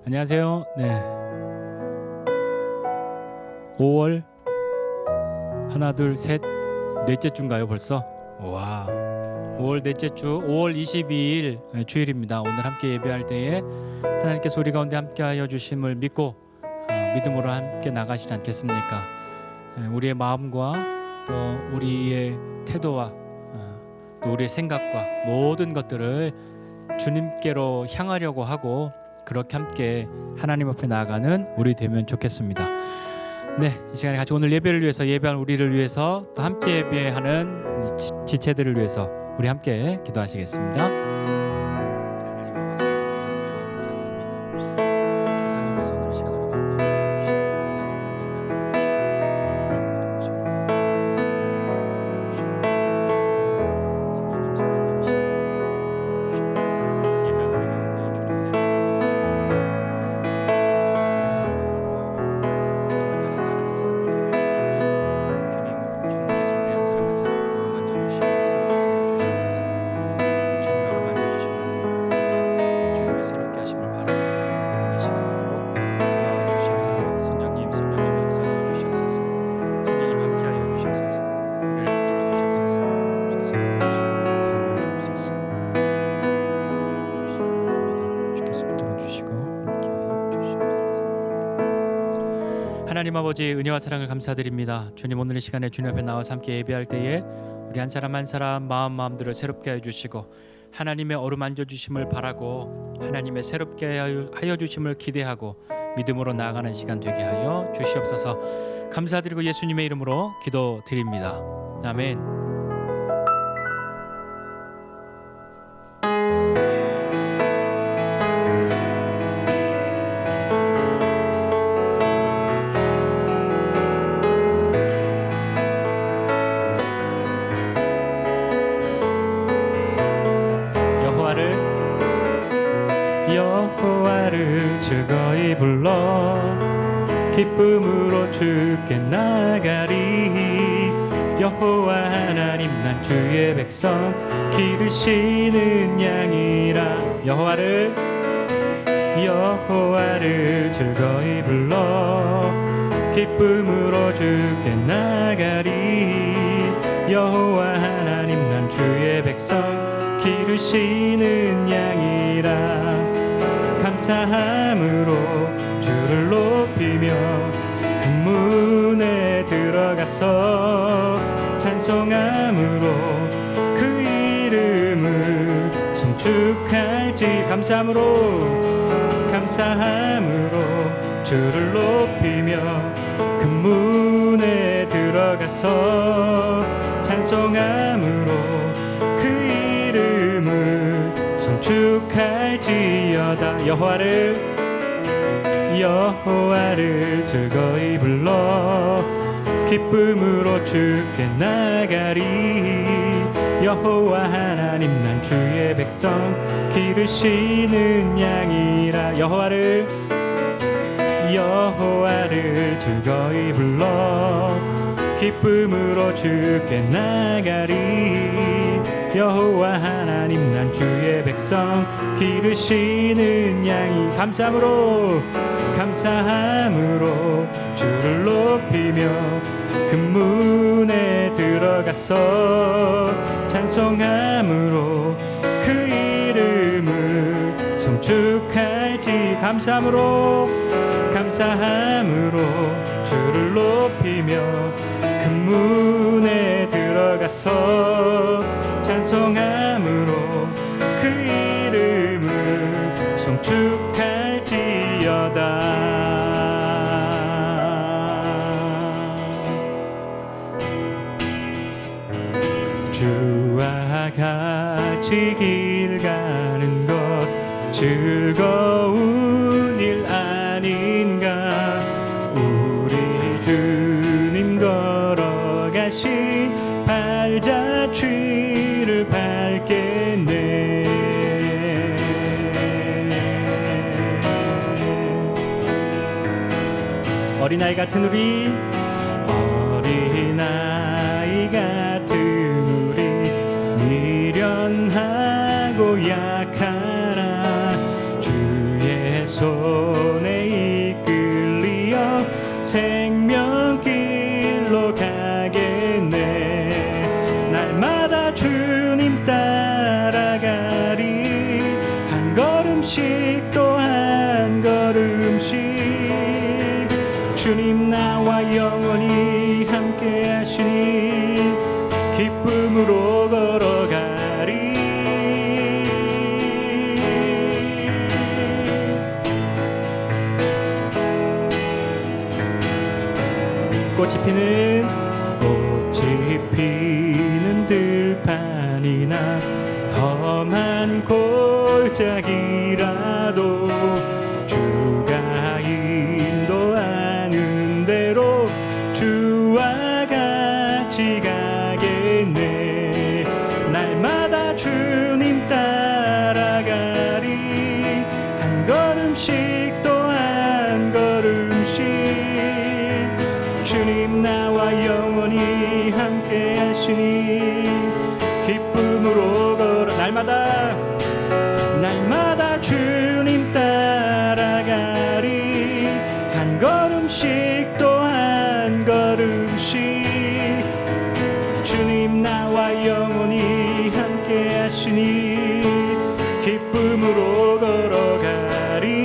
안녕하세요. 네. 5월 하나 둘 셋 넷째 주인가요 벌써? 와. 5월 넷째 주 5월 22일 주일입니다. 오늘 함께 예배할 때에 하나님께서 우리 가운데 함께하여 주심을 믿고 믿음으로 함께 나가시지 않겠습니까? 우리의 마음과 또 우리의 태도와 또 우리의 생각과 모든 것들을 주님께로 향하려고 하고 그렇게 함께 하나님 앞에 나아가는 우리 되면 좋겠습니다. 네, 이 시간에 같이 오늘 예배를 위해서 예배한 우리를 위해서 또 함께 예배하는 지체들을 위해서 우리 함께 기도하시겠습니다. 하나님 아버지 은혜와 사랑을 감사드립니다. 주님께서 오늘 시간 우리 가운데 하나님 아버지 은혜와 사랑을 감사드립니다. 주님 오늘 이 시간에 주님 앞에 나와서 함께 예배할 때에 우리 한 사람 한 사람 마음들을 새롭게 해주시고 하나님의 어루만져 주심을 바라고 하나님의 새롭게 하여 주심을 기대하고 믿음으로 나아가는 시간 되게 하여 주시옵소서. 감사드리고 예수님의 이름으로 기도드립니다. 아멘. 여호와를 즐거이 불러 기쁨으로 주께 나가리. 여호와 하나님 난 주의 백성 기르시는 양이라. 여호와를 즐거이 불러 기쁨으로 주께 나가리. 여호와 하나님 난 주의 백성 기르시는 양이라. 감사함으로 주를 높이며 금문에 들어가서 찬송함으로 그 이름을 송축할지. 감사함으로 주를 높이며 금문에 들어가서 찬송함으로 그 이름을 송축할지어다. 여호와를 즐거이 불러 기쁨으로 주께 나가리. 여호와 하나님 난 주의 백성 기르시는 양이라. 여호와를 즐거이 불러 기쁨으로 주께 나가리. 여호와 하나님 난 주의 백성 기르시는 양이. 감사함으로 주를 높이며 금문에 들어가서 찬송함으로 그 이름을 송축할지. 감사함으로 주를 높이며 금문에 들어가서 찬송함으로 그 이름을 송축할지어다. 주와 같이 길 가는 것 즐거운 일 아닌가. 우리 주님 걸어가신 발자취를 밟겠네. 어린아이 같은 우리 미련하고 약하라. 주의 손 손에 이끌리어 생명길로 가겠네. 날마다 주님 따라가리. 한 걸음씩 또 한 걸음씩 주님 나와 영원히 함께 하시니 기쁨으로 걸어가리. 꽃이 피는 들판이나 험한 골짜기라도 주가 인도하는 대로 주와 같이 가겠네. 날마다 주님 따라가리. 한 걸음씩 또 한 걸음씩 주님 나와 영원히 함께 하시니 기쁨으로 걸어. 날마다 주님 따라가리. 한 걸음씩 또 한 걸음씩 주님 나와 영원히 함께 하시니 기쁨으로 걸어가리.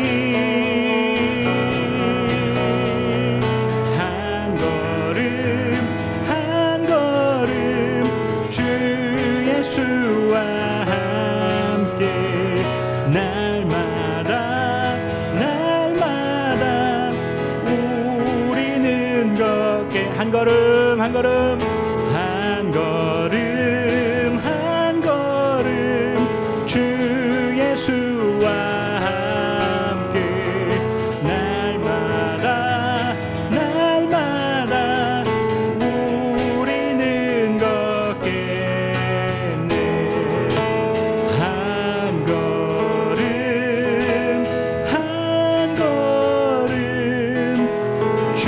한 걸음 한 걸음 한 걸음 한 걸음 주 예수와 함께 날마다 날마다 우리는 걷겠네. 한 걸음 한 걸음 주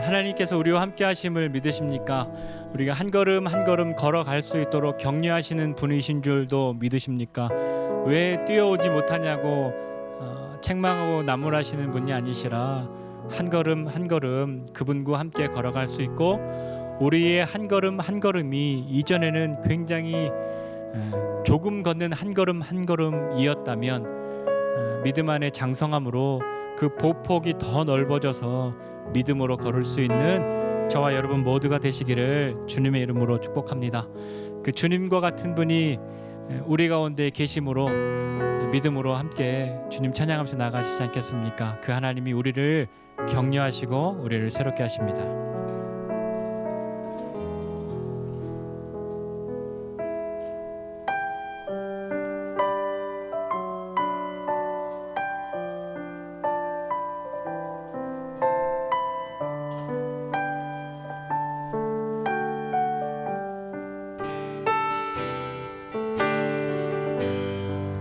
하나님께서 우리와 함께 하심을 믿으십니까? 우리가 한 걸음 한 걸음 걸어갈 수 있도록 격려하시는 분이신 줄도 믿으십니까? 왜 뛰어오지 못하냐고 책망하고 나무라시는 분이 아니시라 한 걸음 한 걸음 그분과 함께 걸어갈 수 있고, 우리의 한 걸음 한 걸음이 이전에는 굉장히 조금 걷는 한 걸음 한 걸음이었다면 믿음 안의 장성함으로 그 보폭이 더 넓어져서 믿음으로 걸을 수 있는 저와 여러분 모두가 되시기를 주님의 이름으로 축복합니다. 그 주님과 같은 분이 우리 가운데 계심으로 믿음으로 함께 주님 찬양하면서 나가시지 않겠습니까? 그 하나님이 우리를 격려하시고 우리를 새롭게 하십니다.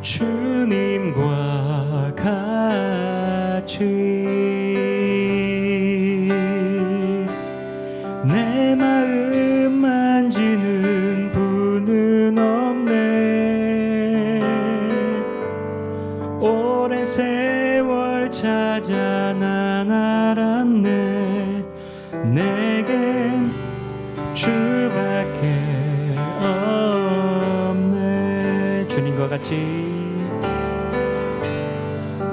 주님과 같이 내 마음 만지는 분은 없네. 오랜 세월 찾아 난 알았네. 내겐 주밖에 없네. 주님과 같이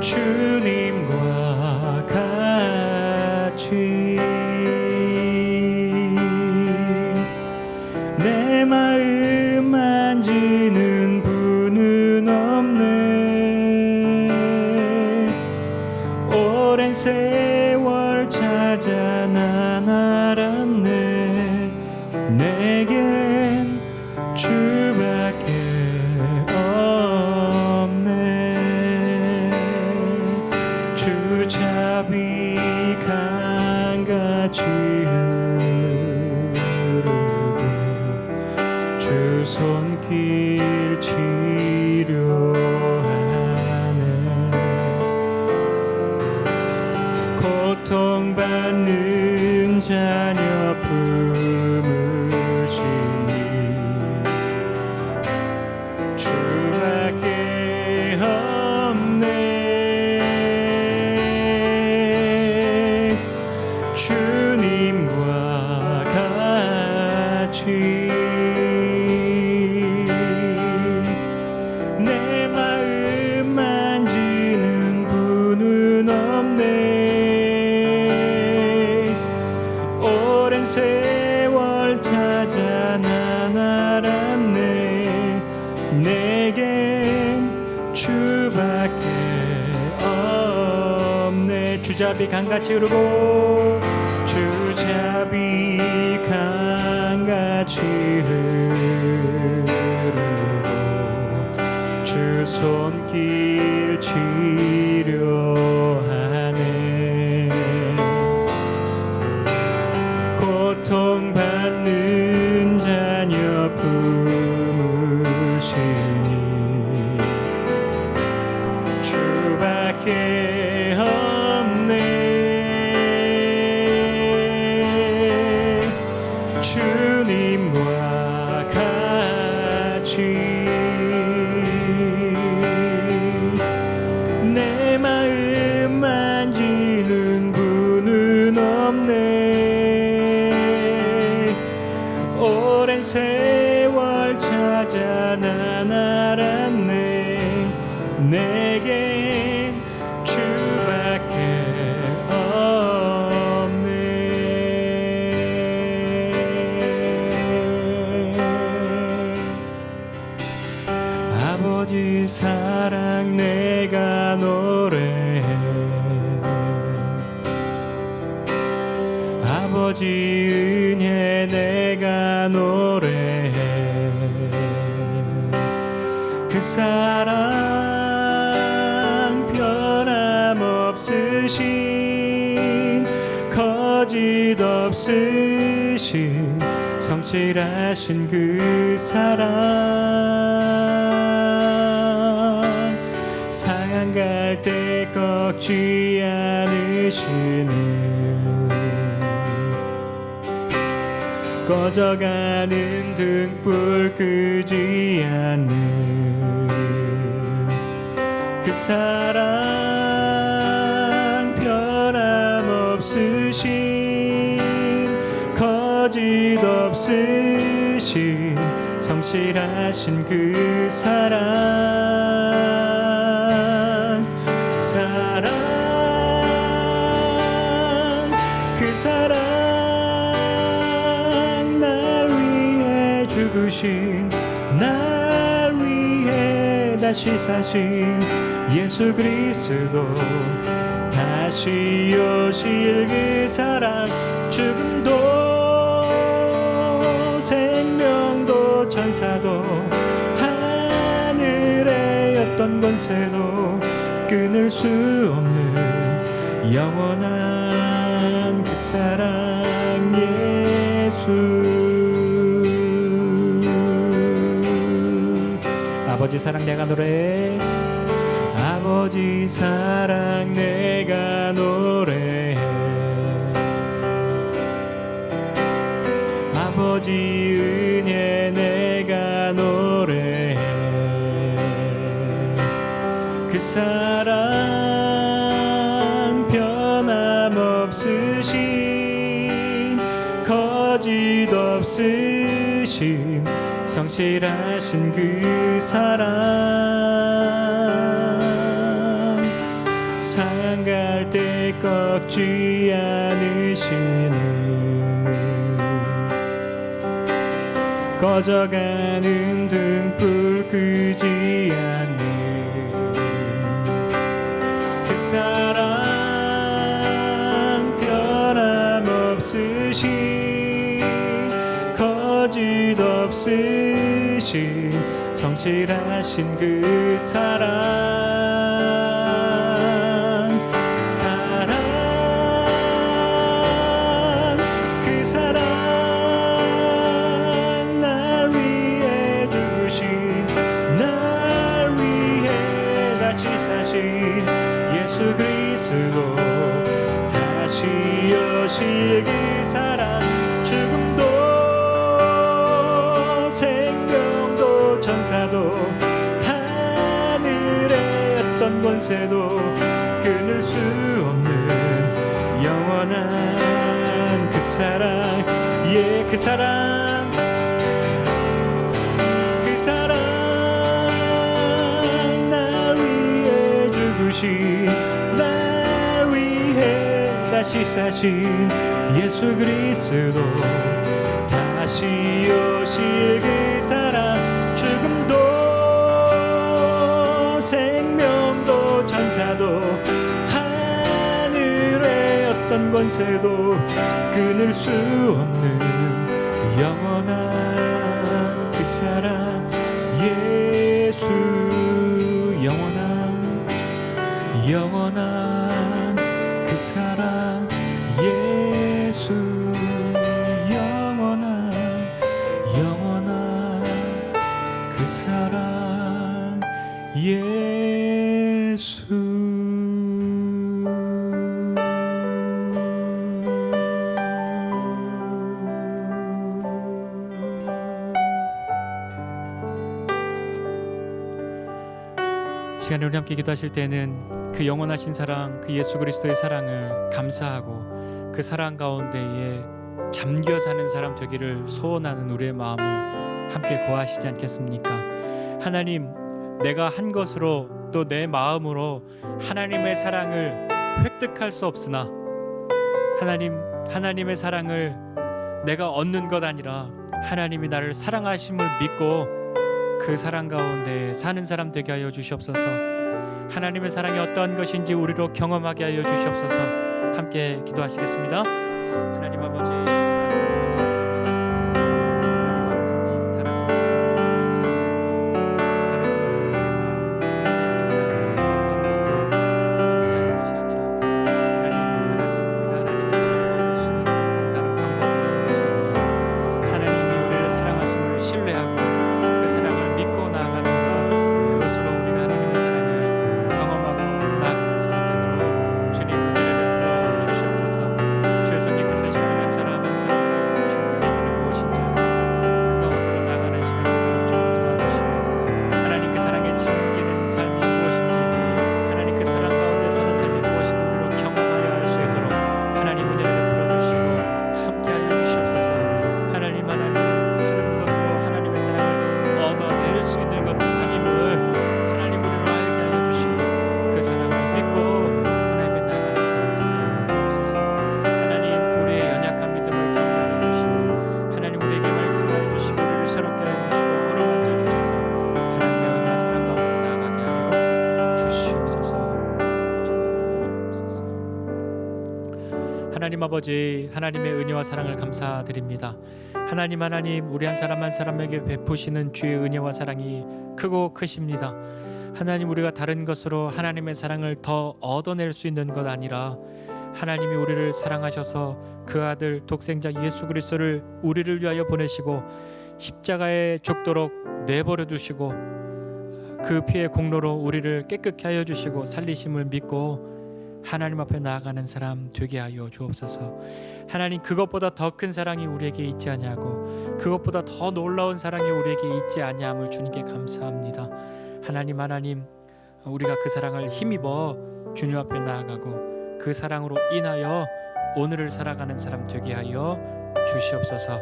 주님과 같이 내 마음 만지는 분은 없네. 오랜 세월 찾아 난 알았네. 내겐 주밖에 자비가 강같이 흐르고 주 손길 치료하네. 고통받는 자녀 품으시니 주밖에 없네. 주님과 같이 내 마음 만지는 분은 없네. 오랜 세월 찾아 난 알았네. 내겐 주밖에 없네. 주잡이 강같이 흐르고 주잡이 강같이 흐르고 주 손길 치료하네. 고통받는 자녀 품으시니 주밖에 없네. 주님과 같이 내 마음 만지는 분은 없네. 오랜 세월 찾아 난 알았네. 내겐 주밖에 없네. 아버지 사랑 내가 노래해. 아버지 은혜 내가 노래해. 그 사랑 변함없으신 거짓 없으신 성실하신 그 사랑 상한 갈 때 꺾지 않으시는 꺼져가는 등불 끄지 않는 그 사랑 변함없으신 거짓 없으신 성실하신 그 사랑 그 사랑 날 위해 죽으신 날 위해 다시 사신 예수 그리스도 다시 오실 그 사랑 죽음도 생명도 천사도 하늘의 어떤 권세도 끊을 수 없는 영원한 그 사랑 예수. 아버지 사랑 내가 노래해. 아버지 사랑 내가 노래해. 아버지 은혜 내가 노래해. 그 사랑 변함없으신 거짓 없으신 성실하신 그 사랑 상갈 때 꺾지 않으시는 꺼져가는 등불 끄지 않는 그 사랑 변함없으신 거짓 없으신 성실하신 그 사랑 오실 그 사랑, 죽음도 생명도 천사도 하늘의 어떤 권세도 끊을 수 없는 영원한 그 사랑, 예, 그 사랑, 그 사랑, 나 위해 죽으신, 나 위해 다시 사신 예수 그리스도, 다시 오실 그 사랑, 죽음도 생명도 천사도 하늘의 어떤 권세도 끊을 수 없는 영원한 그 사랑, 예수, 영원한 영원한 그 사랑, 예수, 영원한 영원한 그 사랑, 예수. 시간에 우리 함께 기도하실 때는 그 영원하신 사랑, 그 예수 그리스도의 사랑을 감사하고 그 사랑 가운데에 잠겨 사는 사람 되기를 소원하는 우리의 마음을 함께 고하시지 않겠습니까? 하나님, 내가 한 것으로 또 내 마음으로 하나님의 사랑을 획득할 수 없으나 하나님의 사랑을 내가 얻는 것 아니라 하나님이 나를 사랑하심을 믿고 그 사랑 가운데 사는 사람 되게 하여 주시옵소서. 하나님의 사랑이 어떠한 것인지 우리로 경험하게 하여 주시옵소서. 함께 기도하시겠습니다. 하나님 아버지, 하나님 아버지, 하나님의 은혜와 사랑을 감사드립니다. 하나님, 우리 한 사람 한 사람에게 베푸시는 주의 은혜와 사랑이 크고 크십니다. 하나님, 우리가 다른 것으로 하나님의 사랑을 더 얻어낼 수 있는 것 아니라 하나님이 우리를 사랑하셔서 그 아들 독생자 예수 그리스도를 우리를 위하여 보내시고 십자가에 죽도록 내버려 두시고 그 피의 공로로 우리를 깨끗게 하여 주시고 살리심을 믿고 하나님 앞에 나아가는 사람 되게 하여 주옵소서. 하나님, 그것보다 더 큰 사랑이 우리에게 있지 아니하고 그것보다 더 놀라운 사랑이 우리에게 있지 아니함을 주님께 감사합니다. 하나님, 우리가 그 사랑을 힘입어 주님 앞에 나아가고 그 사랑으로 인하여 오늘을 살아가는 사람 되게 하여 주시옵소서.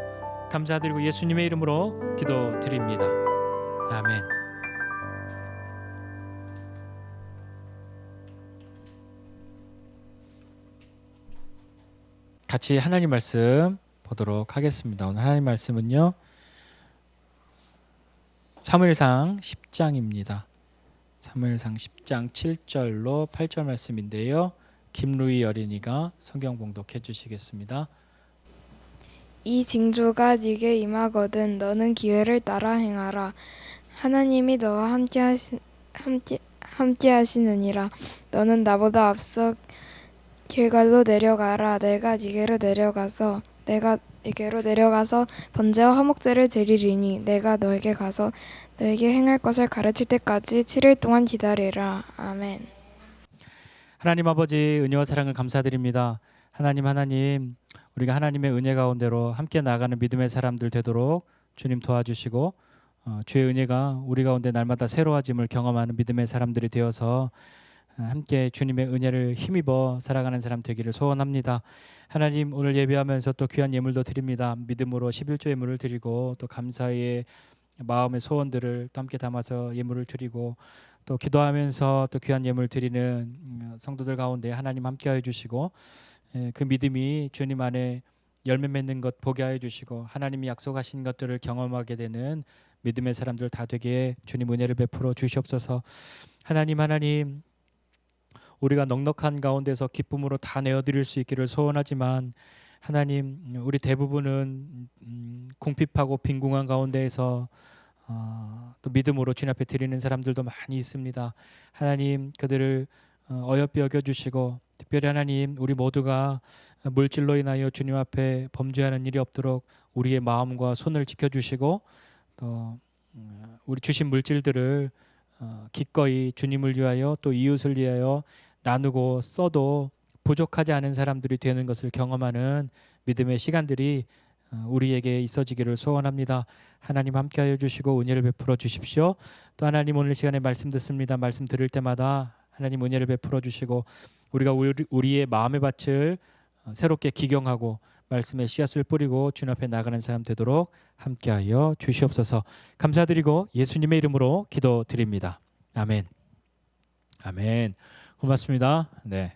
감사드리고 예수님의 이름으로 기도드립니다. 아멘. 같이 하나님 말씀 보도록 하겠습니다. 오늘 하나님 말씀은요, 사무엘상 10장입니다. 사무엘상 10장 7절로 8절 말씀인데요. 김루희 어린이가 성경 봉독해 주시겠습니다. 이 징조가 네게 임하거든 너는 기회를 따라 행하라. 하나님이 너와 함께 하시느니라. 너는 나보다 앞서 길갈로 내려가라. 내가 네게로 내려가서 번제와 화목제를 드리리니 내가 너에게 가서 너에게 행할 것을 가르칠 때까지 7일 동안 기다리라. 아멘. 하나님 아버지, 은혜와 사랑을 감사드립니다. 하나님, 우리가 하나님의 은혜 가운데로 함께 나아가는 믿음의 사람들 되도록 주님 도와주시고 주의 은혜가 우리 가운데 날마다 새로워짐을 경험하는 믿음의 사람들이 되어서 함께 주님의 은혜를 힘입어 살아가는 사람 되기를 소원합니다. 하나님, 오늘 예배하면서 또 귀한 예물도 드립니다. 믿음으로 11조 예물을 드리고 또 감사의 마음의 소원들을 또 함께 담아서 예물을 드리고 또 기도하면서 또 귀한 예물 드리는 성도들 가운데 하나님 함께하여 주시고 그 믿음이 주님 안에 열매 맺는 것 보게 하여 주시고 하나님이 약속하신 것들을 경험하게 되는 믿음의 사람들 다 되게 주님 은혜를 베풀어 주시옵소서. 하나님, 우리가 넉넉한 가운데서 기쁨으로 다 내어드릴 수 있기를 소원하지만 하나님, 우리 대부분은 궁핍하고 빈궁한 가운데에서 또 믿음으로 주님 앞에 드리는 사람들도 많이 있습니다. 하나님, 그들을 어여삐 여겨주시고 특별히 하나님, 우리 모두가 물질로 인하여 주님 앞에 범죄하는 일이 없도록 우리의 마음과 손을 지켜주시고 또 우리 주신 물질들을 기꺼이 주님을 위하여 또 이웃을 위하여 나누고 써도 부족하지 않은 사람들이 되는 것을 경험하는 믿음의 시간들이 우리에게 있어지기를 소원합니다. 하나님 함께하여 주시고 은혜를 베풀어 주십시오. 또 하나님, 오늘 시간에 말씀 듣습니다. 말씀 들을 때마다 하나님 은혜를 베풀어 주시고 우리가 우리의 마음의 밭을 새롭게 기경하고 말씀의 씨앗을 뿌리고 주님 앞에 나가는 사람 되도록 함께하여 주시옵소서. 감사드리고 예수님의 이름으로 기도드립니다. 아멘. 아멘. 고맙습니다. 네.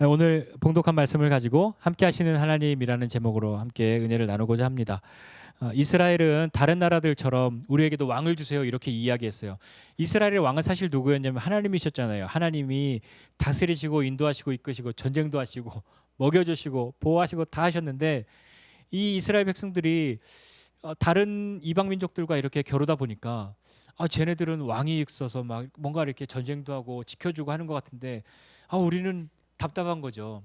오늘 봉독한 말씀을 가지고 함께 하시는 하나님이라는 제목으로 함께 은혜를 나누고자 합니다. 이스라엘은 다른 나라들처럼 우리에게도 왕을 주세요 이렇게 이야기했어요. 이스라엘의 왕은 사실 누구였냐면 하나님이셨잖아요. 하나님이 다스리시고 인도하시고 이끄시고 전쟁도 하시고 먹여주시고 보호하시고 다 하셨는데 이 이스라엘 백성들이 다른 이방 민족들과 이렇게 겨루다 보니까 쟤네들은 왕이 있어서 막 뭔가 이렇게 전쟁도 하고 지켜주고 하는 것 같은데 우리는 답답한 거죠.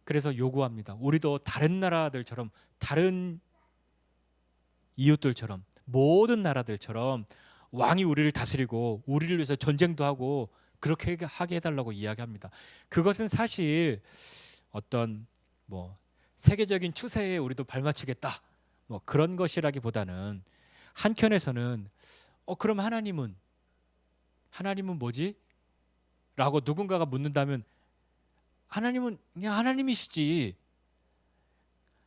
그래서 요구합니다. 우리도 다른 나라들처럼 다른 이웃들처럼 모든 나라들처럼 왕이 우리를 다스리고 우리를 위해서 전쟁도 하고 그렇게 하게 해달라고 이야기합니다. 그것은 사실 어떤 세계적인 추세에 우리도 발맞추겠다 그런 것이라기보다는 한켠에서는 그럼 하나님은 뭐지? 라고 누군가가 묻는다면 하나님은 그냥 하나님이시지.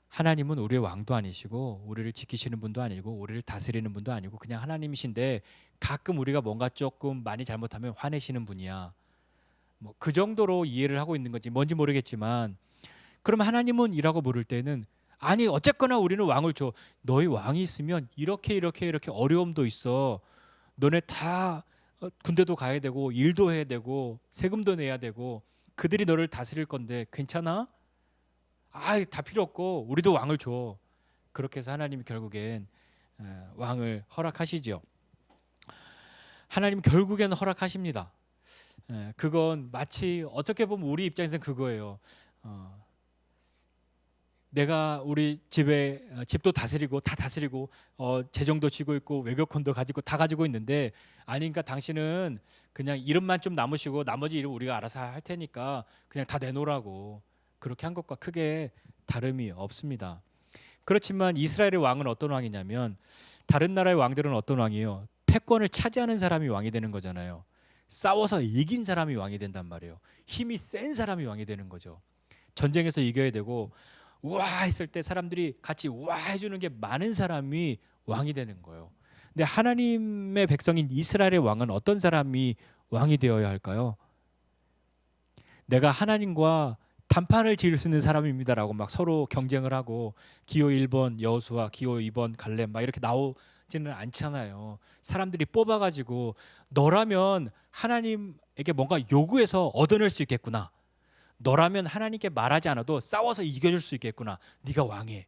하나님은 우리의 왕도 아니시고 우리를 지키시는 분도 아니고 우리를 다스리는 분도 아니고 그냥 하나님이신데 가끔 우리가 뭔가 조금 많이 잘못하면 화내시는 분이야. 그 정도로 이해를 하고 있는 건지 뭔지 모르겠지만 그럼 하나님은 이라고 물을 때는 아니 어쨌거나 우리는 왕을 줘. 너희 왕이 있으면 이렇게 어려움도 있어. 너네 다 군대도 가야 되고 일도 해야 되고 세금도 내야 되고 그들이 너를 다스릴 건데 괜찮아? 다 필요 없고 우리도 왕을 줘. 그렇게 해서 하나님이 결국엔 왕을 허락하시죠. 하나님 결국엔 허락하십니다. 그건 마치 어떻게 보면 우리 입장에서는 그거예요. 내가 우리 집도 다스리고 다 다스리고 재정도 쥐고 있고 외교권도 가지고 다 가지고 있는데 아니니까 당신은 그냥 이름만 좀 남으시고 나머지 일은 우리가 알아서 할 테니까 그냥 다 내놓으라고 그렇게 한 것과 크게 다름이 없습니다. 그렇지만 이스라엘의 왕은 어떤 왕이냐면 다른 나라의 왕들은 어떤 왕이에요? 패권을 차지하는 사람이 왕이 되는 거잖아요. 싸워서 이긴 사람이 왕이 된단 말이에요. 힘이 센 사람이 왕이 되는 거죠. 전쟁에서 이겨야 되고 우와 했을 때 사람들이 같이 우와 해주는 게 많은 사람이 왕이 되는 거예요. 근데 하나님의 백성인 이스라엘의 왕은 어떤 사람이 왕이 되어야 할까요? 내가 하나님과 단판을 지을 수 있는 사람입니다라고 막 서로 경쟁을 하고 기호 1번 여호수아, 기호 2번 갈렙 막 이렇게 나오지는 않잖아요. 사람들이 뽑아가지고 너라면 하나님에게 뭔가 요구해서 얻어낼 수 있겠구나. 너라면 하나님께 말하지 않아도 싸워서 이겨줄 수 있겠구나. 네가 왕해.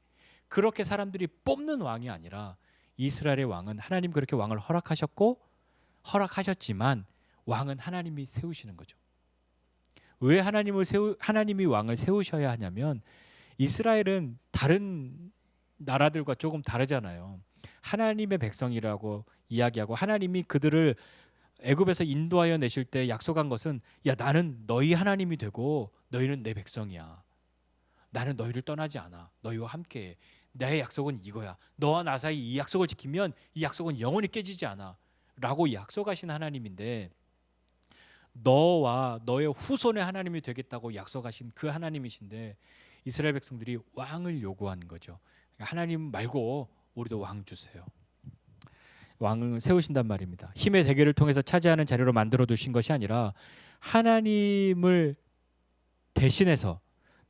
그렇게 사람들이 뽑는 왕이 아니라 이스라엘의 왕은 하나님 그렇게 왕을 허락하셨지만 왕은 하나님이 세우시는 거죠. 왜 하나님이 왕을 세우셔야 하냐면 이스라엘은 다른 나라들과 조금 다르잖아요. 하나님의 백성이라고 이야기하고 하나님이 그들을 애굽에서 인도하여 내실 때 약속한 것은 야 나는 너희 하나님이 되고 너희는 내 백성이야. 나는 너희를 떠나지 않아. 너희와 함께해. 나의 약속은 이거야. 너와 나 사이 이 약속을 지키면 이 약속은 영원히 깨지지 않아. 라고 약속하신 하나님인데 너와 너의 후손의 하나님이 되겠다고 약속하신 그 하나님이신데 이스라엘 백성들이 왕을 요구한 거죠. 하나님 말고 우리도 왕 주세요. 왕을 세우신단 말입니다. 힘의 대결을 통해서 차지하는 자리로 만들어 두신 것이 아니라 하나님을 대신해서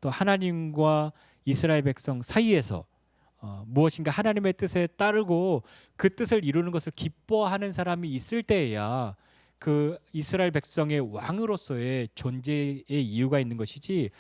또 하나님과 이스라엘 백성 사이에서 무엇인가 하나님의 뜻에 따르고 그 뜻을 이루는 것을 기뻐하는 사람이 있을 때에야 그 이스라엘 백성의 왕으로서의 존재의 이유가 있는 것이지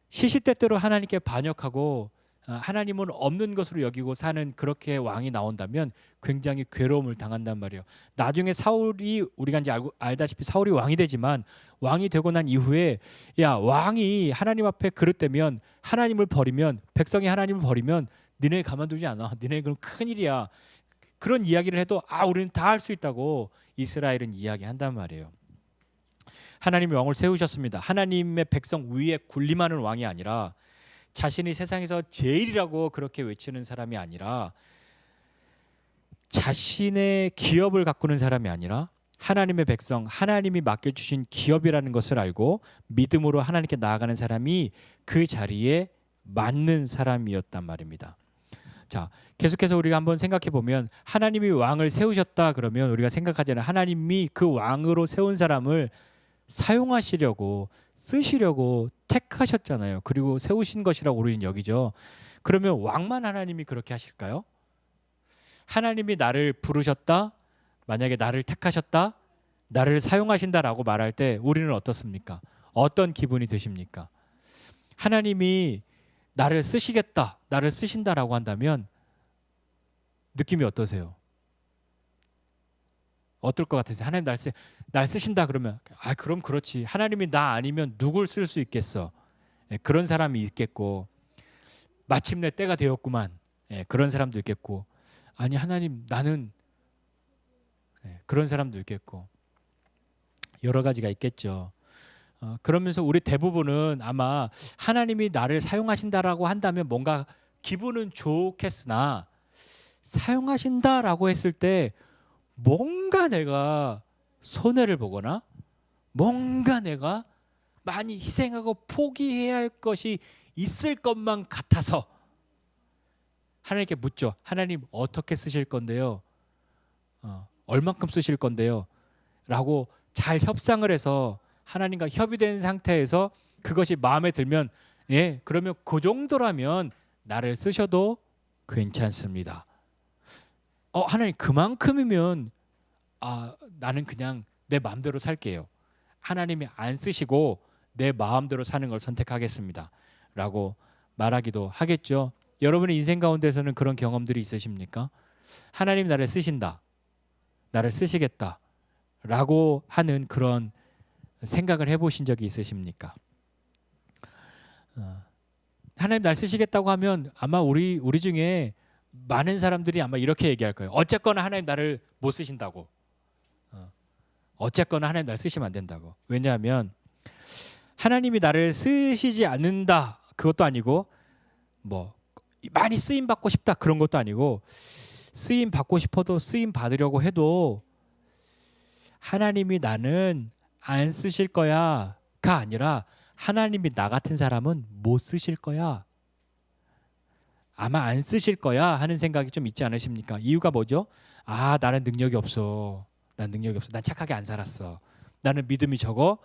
시시때때로 하나님께 반역하고 하나님은 없는 것으로 여기고 사는 그렇게 왕이 나온다면 굉장히 괴로움을 당한단 말이에요. 나중에 사울이 우리가 이제 알다시피 사울이 왕이 되지만 왕이 되고 난 이후에 야 왕이 하나님 앞에 그릇되면 하나님을 버리면 백성이 하나님을 버리면 니네 가만두지 않아. 니네 그럼 큰일이야. 그런 이야기를 해도 우리는 다 할 수 있다고 이스라엘은 이야기한단 말이에요. 하나님이 왕을 세우셨습니다. 하나님의 백성 위에 군림하는 왕이 아니라 자신이 세상에서 제일이라고 그렇게 외치는 사람이 아니라 자신의 기업을 가꾸는 사람이 아니라 하나님의 백성, 하나님이 맡겨주신 기업이라는 것을 알고 믿음으로 하나님께 나아가는 사람이 그 자리에 맞는 사람이었단 말입니다. 자, 계속해서 우리가 한번 생각해 보면 하나님이 왕을 세우셨다 그러면 우리가 생각하잖아요. 하나님이 그 왕으로 세운 사람을 사용하시려고 쓰시려고 택하셨잖아요. 그리고 세우신 것이라고 우리는 여기죠. 그러면 왕만 하나님이 그렇게 하실까요? 하나님이 나를 부르셨다, 만약에 나를 택하셨다, 나를 사용하신다라고 말할 때 우리는 어떻습니까? 어떤 기분이 드십니까? 하나님이 나를 쓰시겠다, 나를 쓰신다라고 한다면 느낌이 어떠세요? 어떨 것 같으세요? 하나님 날 쓰신다 그러면 그럼 그렇지. 하나님이 나 아니면 누굴 쓸 수 있겠어? 그런 사람이 있겠고 마침내 때가 되었구만. 그런 사람도 있겠고 아니 하나님 나는 그런 사람도 있겠고 여러 가지가 있겠죠. 그러면서 우리 대부분은 아마 하나님이 나를 사용하신다라고 한다면 뭔가 기분은 좋겠으나 사용하신다라고 했을 때 뭔가 내가 손해를 보거나 뭔가 내가 많이 희생하고 포기해야 할 것이 있을 것만 같아서 하나님께 묻죠. 하나님 어떻게 쓰실 건데요? 얼만큼 쓰실 건데요? 라고 잘 협상을 해서 하나님과 협의된 상태에서 그것이 마음에 들면 그러면 그 정도라면 나를 쓰셔도 괜찮습니다. 하나님 그만큼이면 나는 그냥 내 마음대로 살게요. 하나님이 안 쓰시고 내 마음대로 사는 걸 선택하겠습니다. 라고 말하기도 하겠죠. 여러분의 인생 가운데서는 그런 경험들이 있으십니까? 하나님 나를 쓰신다. 나를 쓰시겠다. 라고 하는 그런 생각을 해보신 적이 있으십니까? 하나님 날 쓰시겠다고 하면 아마 우리 중에 많은 사람들이 아마 이렇게 얘기할 거예요. 어쨌거나 하나님 나를 못 쓰신다고. 어쨌거나 하나님 나를 쓰시면 안 된다고. 왜냐하면 하나님이 나를 쓰시지 않는다. 그것도 아니고 뭐 많이 쓰임 받고 싶다. 그런 것도 아니고 쓰임 받고 싶어도 쓰임 받으려고 해도 하나님이 나는 안 쓰실 거야가 아니라 하나님이 나 같은 사람은 못 쓰실 거야. 아마 안 쓰실 거야 하는 생각이 좀 있지 않으십니까? 이유가 뭐죠? 나는 능력이 없어. 난 능력이 없어. 난 착하게 안 살았어. 나는 믿음이 적어.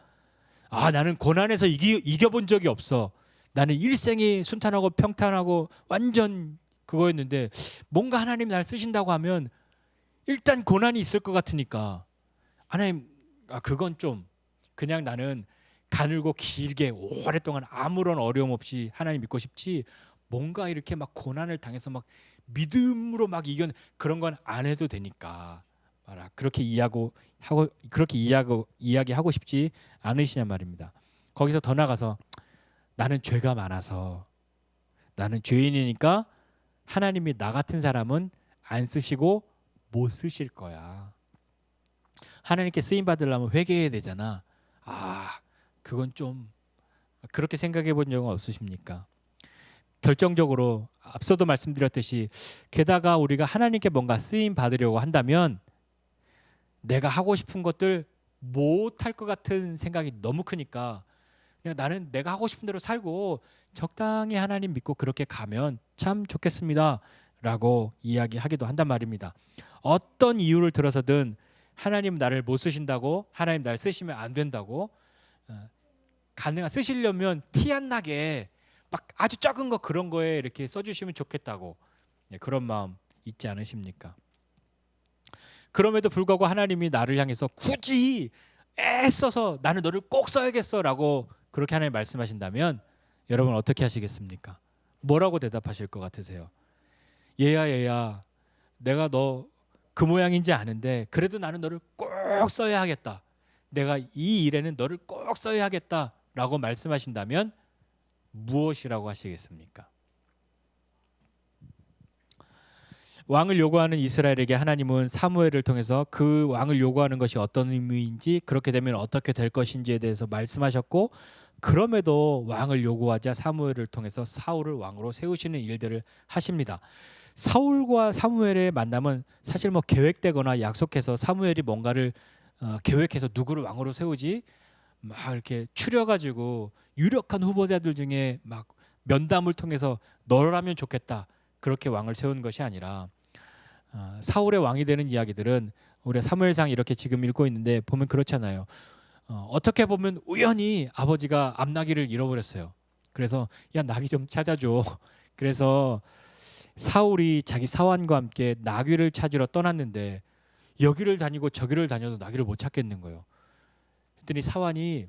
나는 고난에서 이겨본 적이 없어. 나는 일생이 순탄하고 평탄하고 완전 그거였는데 뭔가 하나님 날 쓰신다고 하면 일단 고난이 있을 것 같으니까 하나님 그건 좀 그냥 나는 가늘고 길게 오랫동안 아무런 어려움 없이 하나님 믿고 싶지 뭔가 이렇게 막 고난을 당해서 막 믿음으로 막 이겨내 그런 건 안 해도 되니까 그렇게 이야기하고 싶지 않으시냐 말입니다. 거기서 더 나가서 나는 죄가 많아서 나는 죄인이니까 하나님이 나 같은 사람은 안 쓰시고 못 쓰실 거야. 하나님께 쓰임 받으려면 회개해야 되잖아. 그건 좀 그렇게 생각해 본 적은 없으십니까? 결정적으로 앞서도 말씀드렸듯이 게다가 우리가 하나님께 뭔가 쓰임 받으려고 한다면 내가 하고 싶은 것들 못할 것 같은 생각이 너무 크니까 그냥 나는 내가 하고 싶은 대로 살고 적당히 하나님 믿고 그렇게 가면 참 좋겠습니다 라고 이야기하기도 한단 말입니다. 어떤 이유를 들어서든 하나님 나를 못 쓰신다고, 하나님 나를 쓰시면 안 된다고, 가능한 쓰시려면 티 안 나게 막 아주 적은 거 그런 거에 이렇게 써주시면 좋겠다고, 그런 마음 있지 않으십니까? 그럼에도 불구하고 하나님이 나를 향해서 굳이 애써서 나는 너를 꼭 써야겠어라고 그렇게 하나님 말씀하신다면 여러분 어떻게 하시겠습니까? 뭐라고 대답하실 것 같으세요? 얘야 내가 너 그 모양인지 아는데 그래도 나는 너를 꼭 써야 하겠다. 내가 이 일에는 너를 꼭 써야 하겠다라고 말씀하신다면 무엇이라고 하시겠습니까? 왕을 요구하는 이스라엘에게 하나님은 사무엘을 통해서 그 왕을 요구하는 것이 어떤 의미인지, 그렇게 되면 어떻게 될 것인지에 대해서 말씀하셨고, 그럼에도 왕을 요구하자 사무엘을 통해서 사울을 왕으로 세우시는 일들을 하십니다. 사울과 사무엘의 만남은 사실 뭐 계획되거나 약속해서 사무엘이 뭔가를 계획해서 누구를 왕으로 세우지 막 이렇게 추려가지고 유력한 후보자들 중에 막 면담을 통해서 너라면 좋겠다 그렇게 왕을 세운 것이 아니라, 사울의 왕이 되는 이야기들은 우리가 사무엘상 이렇게 지금 읽고 있는데 보면 그렇잖아요. 어떻게 보면 우연히 아버지가 암나귀를 잃어버렸어요. 그래서 야 나귀 좀 찾아줘. 그래서 사울이 자기 사환과 함께 나귀를 찾으러 떠났는데 여기를 다니고 저기를 다녀도 나귀를 못 찾겠는 거예요. 그랬더니 사환이,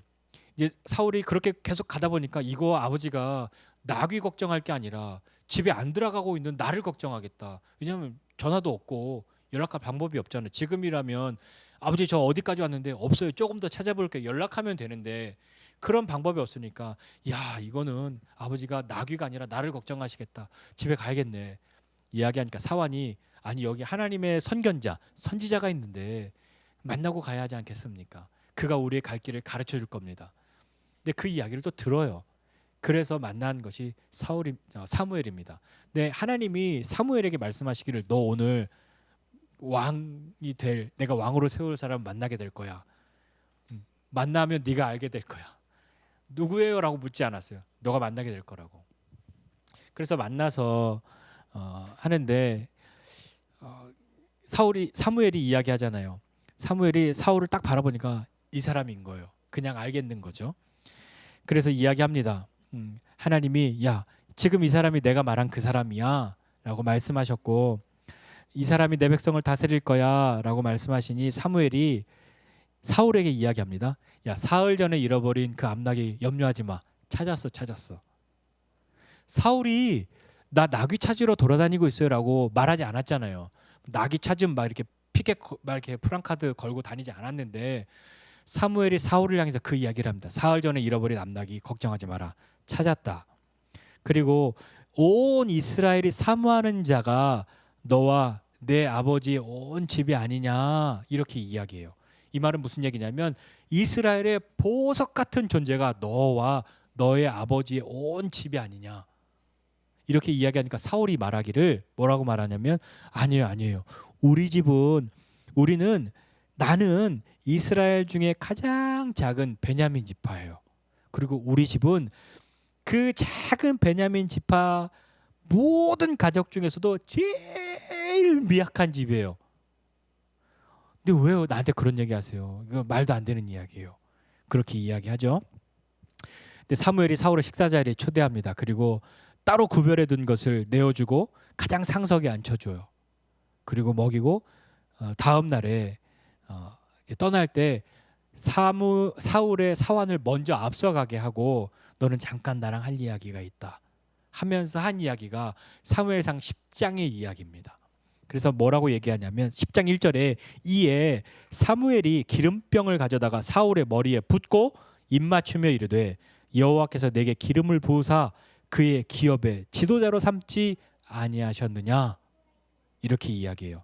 이제 사울이 그렇게 계속 가다 보니까 이거 아버지가 나귀 걱정할 게 아니라 집에 안 들어가고 있는 나를 걱정하겠다. 왜냐하면 전화도 없고 연락할 방법이 없잖아요. 지금이라면 아버지 저 어디까지 왔는데 없어요. 조금 더 찾아볼게요. 연락하면 되는데 그런 방법이 없으니까 야 이거는 아버지가 나귀가 아니라 나를 걱정하시겠다. 집에 가야겠네. 이야기하니까 사환이 아니 여기 하나님의 선견자, 선지자가 있는데 만나고 가야 하지 않겠습니까? 그가 우리의 갈 길을 가르쳐 줄 겁니다. 근데 그 이야기를 또 들어요. 그래서 만난 것이 사무엘입니다. 네, 하나님이 사무엘에게 말씀하시기를 너 오늘 왕이 될, 내가 왕으로 세울 사람 만나게 될 거야. 만나면 네가 알게 될 거야. 누구예요? 라고 묻지 않았어요. 너가 만나게 될 거라고. 그래서 만나서 하는데 사무엘이 이야기하잖아요. 사무엘이 사울을 딱 바라보니까 이 사람인 거예요. 그냥 알겠는 거죠. 그래서 이야기합니다. 하나님이 야 지금 이 사람이 내가 말한 그 사람이야 라고 말씀하셨고, 이 사람이 내 백성을 다스릴 거야 라고 말씀하시니 사무엘이 사울에게 이야기합니다. 야 사흘 전에 잃어버린 그 암나귀 염려하지 마. 찾았어. 사울이 나 나귀 찾으러 돌아다니고 있어요 라고 말하지 않았잖아요. 나귀 찾으면 막 이렇게 피켓 막 이렇게 프랑카드 걸고 다니지 않았는데 사무엘이 사울을 향해서 그 이야기를 합니다. 사흘 전에 잃어버린 암나귀 걱정하지 마라. 찾았다. 그리고 온 이스라엘이 사모하는 자가 너와 내 아버지의 온 집이 아니냐 이렇게 이야기해요. 이 말은 무슨 얘기냐면 이스라엘의 보석 같은 존재가 너와 너의 아버지의 온 집이 아니냐 이렇게 이야기하니까 사울이 말하기를 뭐라고 말하냐면 아니에요. 나는 이스라엘 중에 가장 작은 베냐민 지파예요. 그리고 우리 집은 그 작은 베냐민 지파 모든 가족 중에서도 제일 미약한 집이에요. 근데 왜 나한테 그런 얘기하세요? 이거 말도 안 되는 이야기예요. 그렇게 이야기하죠. 근데 사무엘이 사울을 식사 자리에 초대합니다. 그리고 따로 구별해 둔 것을 내어주고 가장 상석에 앉혀줘요. 그리고 먹이고 다음 날에 떠날 때 사울의 사환을 먼저 앞서가게 하고 너는 잠깐 나랑 할 이야기가 있다 하면서 한 이야기가 사무엘상 10장의 이야기입니다. 그래서 뭐라고 얘기하냐면 10장 1절에 이에 사무엘이 기름병을 가져다가 사울의 머리에 붓고 입맞추며 이르되 여호와께서 내게 기름을 부으사 그의 기업의 지도자로 삼지 아니하셨느냐 이렇게 이야기해요.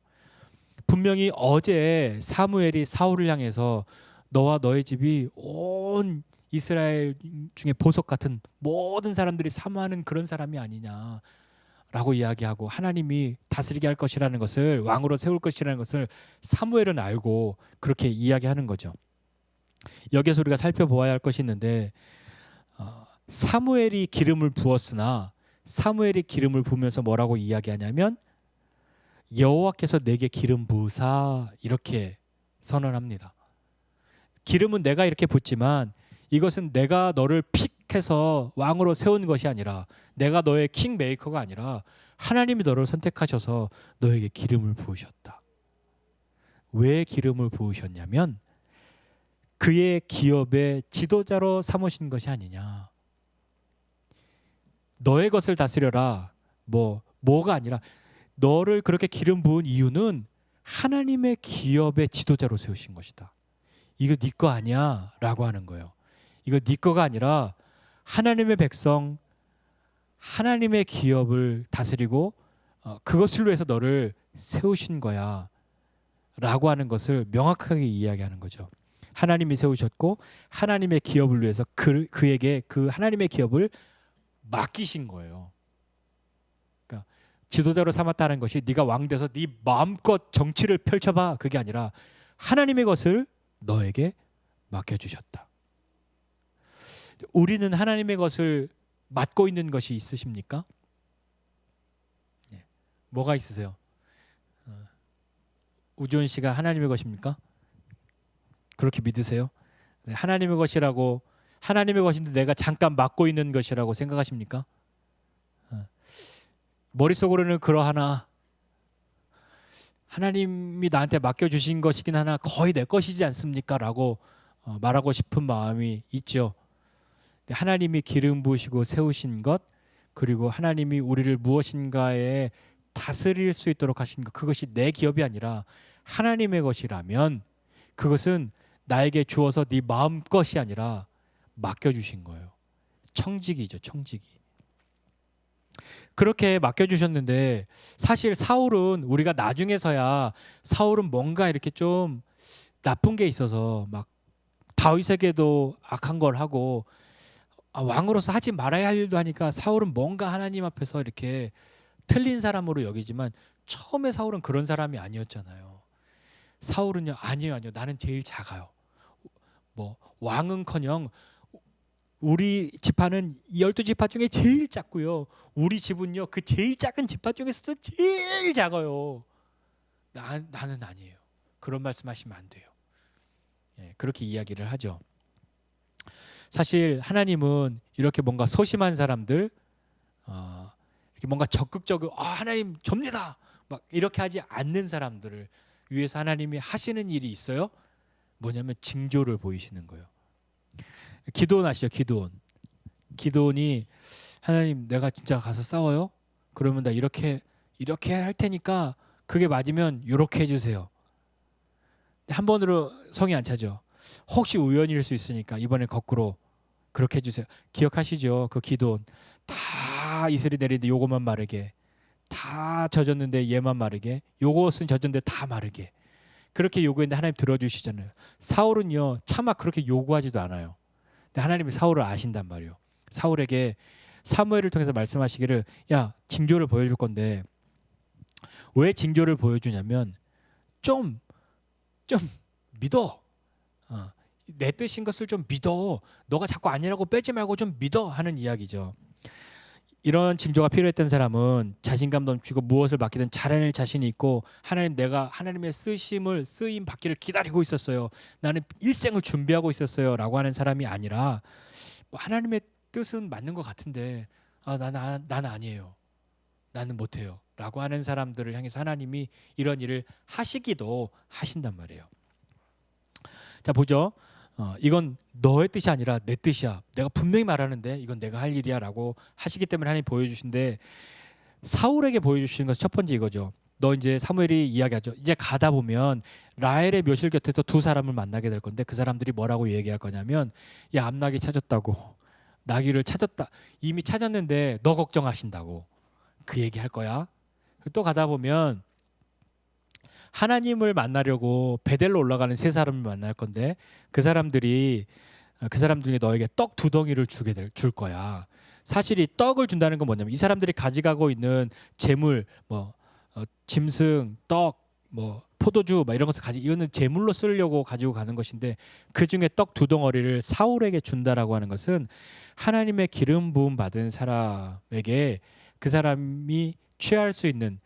분명히 어제 사무엘이 사울을 향해서 너와 너의 집이 온 이스라엘 중에 보석 같은 모든 사람들이 사모하는 그런 사람이 아니냐라고 이야기하고 하나님이 다스리게 할 것이라는 것을 왕으로 세울 것이라는 것을 사무엘은 알고 그렇게 이야기하는 거죠. 여기서 우리가 살펴보아야 할 것이 있는데 사무엘이 기름을 부었으나 사무엘이 기름을 부으면서 뭐라고 이야기하냐면 여호와께서 내게 기름 부으사 이렇게 선언합니다. 기름은 내가 이렇게 붓지만 이것은 내가 너를 픽해서 왕으로 세운 것이 아니라 내가 너의 킹메이커가 아니라 하나님이 너를 선택하셔서 너에게 기름을 부으셨다. 왜 기름을 부으셨냐면 그의 기업의 지도자로 삼으신 것이 아니냐. 너의 것을 다스려라. 뭐가 아니라 너를 그렇게 기름 부은 이유는 하나님의 기업의 지도자로 세우신 것이다. 이거 네 거 아니야 라고 하는 거예요. 이거 네 거가 아니라 하나님의 백성, 하나님의 기업을 다스리고 그것을 위해서 너를 세우신 거야 라고 하는 것을 명확하게 이야기하는 거죠. 하나님이 세우셨고 하나님의 기업을 위해서 그에게 그 하나님의 기업을 맡기신 거예요. 그러니까 지도자로 삼았다는 것이 네가 왕 돼서 네 마음껏 정치를 펼쳐봐 그게 아니라 하나님의 것을 너에게 맡겨주셨다. 우리는 하나님의 것을 맡고 있는 것이 있으십니까? 네. 뭐가 있으세요? 우지원 씨가 하나님의 것입니까? 그렇게 믿으세요? 네. 하나님의 것이라고 하나님의 것인데 내가 잠깐 맡고 있는 것이라고 생각하십니까? 머릿속으로는 그러하나 하나님이 나한테 맡겨주신 것이긴 하나 거의 내 것이지 않습니까? 라고 말하고 싶은 마음이 있죠. 하나님이 기름 부으시고 세우신 것 그리고 하나님이 우리를 무엇인가에 다스릴 수 있도록 하신 것 그것이 내 기업이 아니라 하나님의 것이라면 그것은 나에게 주어서 네 마음 것이 아니라 맡겨주신 거예요. 청지기죠. 청지기. 그렇게 맡겨주셨는데 사실 사울은 우리가 나중에서야 사울은 뭔가 이렇게 좀 나쁜 게 있어서 막 다윗에게도 악한 걸 하고 왕으로서 하지 말아야 할 일도 하니까 사울은 뭔가 하나님 앞에서 이렇게 틀린 사람으로 여기지만 처음에 사울은 그런 사람이 아니었잖아요. 사울은요 아니에요 나는 제일 작아요. 왕은커녕 우리 지파는 12지파 중에 제일 작고요. 우리 집은요 그 제일 작은 지파 중에서도 제일 작아요. 나는 아니에요. 그런 말씀하시면 안 돼요. 예, 그렇게 이야기를 하죠. 사실 하나님은 이렇게 뭔가 소심한 사람들, 이렇게 뭔가 적극적으로 하나님 접니다. 막 이렇게 하지 않는 사람들을 위해서 하나님이 하시는 일이 있어요. 뭐냐면 징조를 보이시는 거예요. 기드온 아시죠? 기드온이 하나님 내가 진짜 가서 싸워요? 그러면 나 이렇게 할 테니까 그게 맞으면 이렇게 해주세요. 한 번으로 성이 안 차죠. 혹시 우연일 수 있으니까 이번에 거꾸로 그렇게 해주세요. 기억하시죠? 그 기드온 다 이슬이 내리는데 요것만 마르게 다 젖었는데 얘만 마르게 요것은 젖었는데 다 마르게 그렇게 요구했는데 하나님 들어주시잖아요. 사울은요 차마 그렇게 요구하지도 않아요. 근데 하나님이 사울을 아신단 말이에요. 사울에게 사무엘을 통해서 말씀하시기를 야 징조를 보여줄 건데 왜 징조를 보여주냐면 좀 믿어. 내 뜻인 것을 좀 믿어. 너가 자꾸 아니라고 빼지 말고 좀 믿어 하는 이야기죠. 이런 징조가 필요했던 사람은 자신감 넘치고 무엇을 맡기든 잘해낼 자신이 있고 내가 하나님의 쓰임 받기를 기다리고 있었어요. 나는 일생을 준비하고 있었어요 라고 하는 사람이 아니라 하나님의 뜻은 맞는 것 같은데 나는 아니에요. 나는 못해요 라고 하는 사람들을 향해서 하나님이 이런 일을 하시기도 하신단 말이에요. 자 보죠. 이건 너의 뜻이 아니라 내 뜻이야. 내가 분명히 말하는데 이건 내가 할 일이야 라고 하시기 때문에 하나님 보여주신데 사울에게 보여주시는 것은 첫 번째 이거죠. 너 이제 사무엘이 이야기하죠. 이제 가다 보면 라헬의 묘실 곁에서 두 사람을 만나게 될 건데 그 사람들이 뭐라고 얘기할 거냐면 야 암낙이 찾았다고 나귀를 찾았다. 이미 찾았는데 너 걱정하신다고 그 얘기할 거야. 또 가다 보면 하나님을 만나려고 베델로 올라가는 세 사람을 만날 건데 그 사람들이 그 사람 중에 너에게 떡 2덩이를 줄 거야. 사실 이 떡을 준다는 건 뭐냐면 이 사람들이 가져가고 있는 재물, 뭐 짐승, 떡, 뭐 포도주, 막 이런 것을 이거는 재물로 쓰려고 가지고 가는 것인데 그 중에 떡 2덩어리를 사울에게 준다라고 하는 것은 하나님의 기름 부음 받은 사람에게 그 사람이 취할 수 있는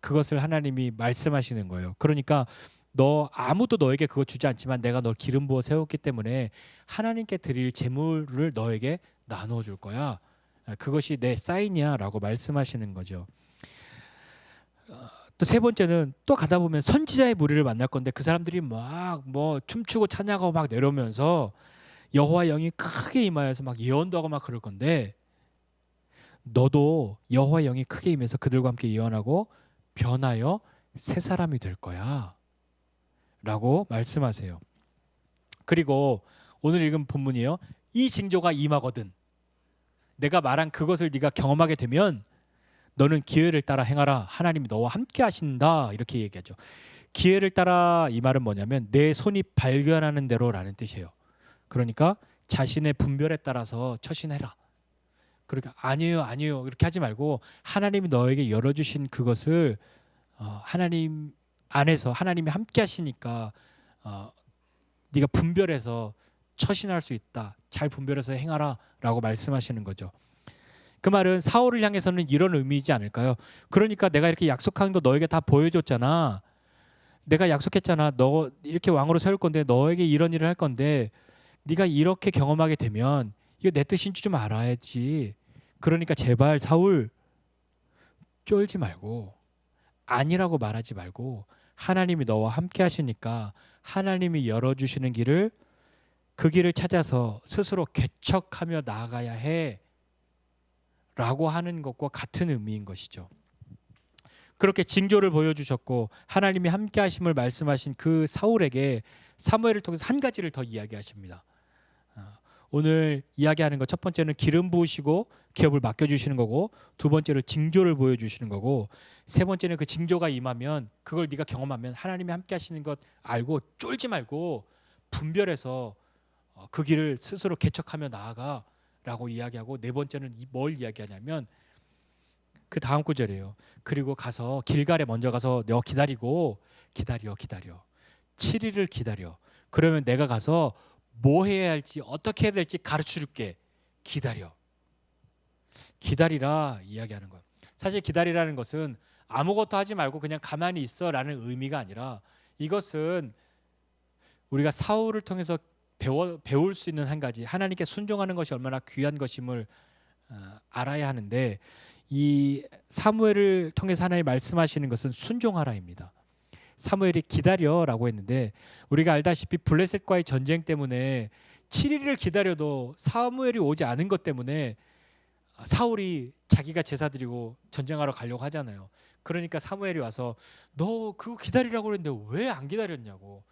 그것을 하나님이 말씀하시는 거예요. 그러니까 너 아무도 너에게 그거 주지 않지만 내가 널 기름 부어 세웠기 때문에 하나님께 드릴 재물을 너에게 나눠 줄 거야. 그것이 내 사인이야라고 말씀하시는 거죠. 또 세 번째는 또 가다 보면 선지자의 무리를 만날 건데 그 사람들이 막 뭐 춤추고 찬양하고 막 내려오면서 여호와 영이 크게 임하여서 막 예언도 하고 막 그럴 건데 너도 여호와 영이 크게 임해서 그들과 함께 예언하고 변하여 새 사람이 될 거야 라고 말씀하세요. 그리고 오늘 읽은 본문이요, 이 징조가 임하거든 내가 말한 그것을 네가 경험하게 되면 너는 기회를 따라 행하라. 하나님이 너와 함께 하신다. 이렇게 얘기하죠. 기회를 따라 이 말은 뭐냐면 내 손이 발견하는 대로라는 뜻이에요. 그러니까 자신의 분별에 따라서 처신해라. 그러니까 아니에요, 아니에요 이렇게 하지 말고 하나님이 너에게 열어주신 그것을 하나님 안에서 하나님이 함께 하시니까 네가 분별해서 처신할 수 있다. 잘 분별해서 행하라 라고 말씀하시는 거죠. 그 말은 사울을 향해서는 이런 의미이지 않을까요? 그러니까 내가 이렇게 약속한 거 너에게 다 보여줬잖아. 내가 약속했잖아. 너 이렇게 왕으로 세울 건데 너에게 이런 일을 할 건데 네가 이렇게 경험하게 되면 이거 내 뜻인지 좀 알아야지. 그러니까 제발 사울 쫄지 말고 아니라고 말하지 말고 하나님이 너와 함께 하시니까 하나님이 열어주시는 길을 그 길을 찾아서 스스로 개척하며 나아가야 해 라고 하는 것과 같은 의미인 것이죠. 그렇게 징조를 보여주셨고 하나님이 함께 하심을 말씀하신 그 사울에게 사무엘을 통해서 한 가지를 더 이야기하십니다. 오늘 이야기하는 것 첫 번째는 기름 부으시고 기업을 맡겨주시는 거고 두 번째로 징조를 보여주시는 거고 세 번째는 그 징조가 임하면 그걸 네가 경험하면 하나님이 함께 하시는 것 알고 쫄지 말고 분별해서 그 길을 스스로 개척하며 나아가 라고 이야기하고 네 번째는 뭘 이야기하냐면 그 다음 구절이에요. 그리고 가서 길갈에 먼저 가서 너 기다려 7일을 기다려. 그러면 내가 가서 뭐 해야 할지 어떻게 해야 될지 가르쳐 줄게. 기다리라 이야기하는 거예요. 사실 기다리라는 것은 아무것도 하지 말고 그냥 가만히 있어라는 의미가 아니라 이것은 우리가 사울을 통해서 배울 수 있는 한 가지 하나님께 순종하는 것이 얼마나 귀한 것임을 알아야 하는데 이 사무엘을 통해서 하나님 말씀하시는 것은 순종하라입니다. 사무엘이 기다려라고 했는데 우리가 알다시피 블레셋과의 전쟁 때문에 7일을 기다려도 사무엘이 오지 않은 것 때문에 사울이 자기가 제사 드리고 전쟁하러 가려고 하잖아요. 그러니까 사무엘이 와서 너 그거 기다리라고 그랬는데 왜 안 기다렸냐고.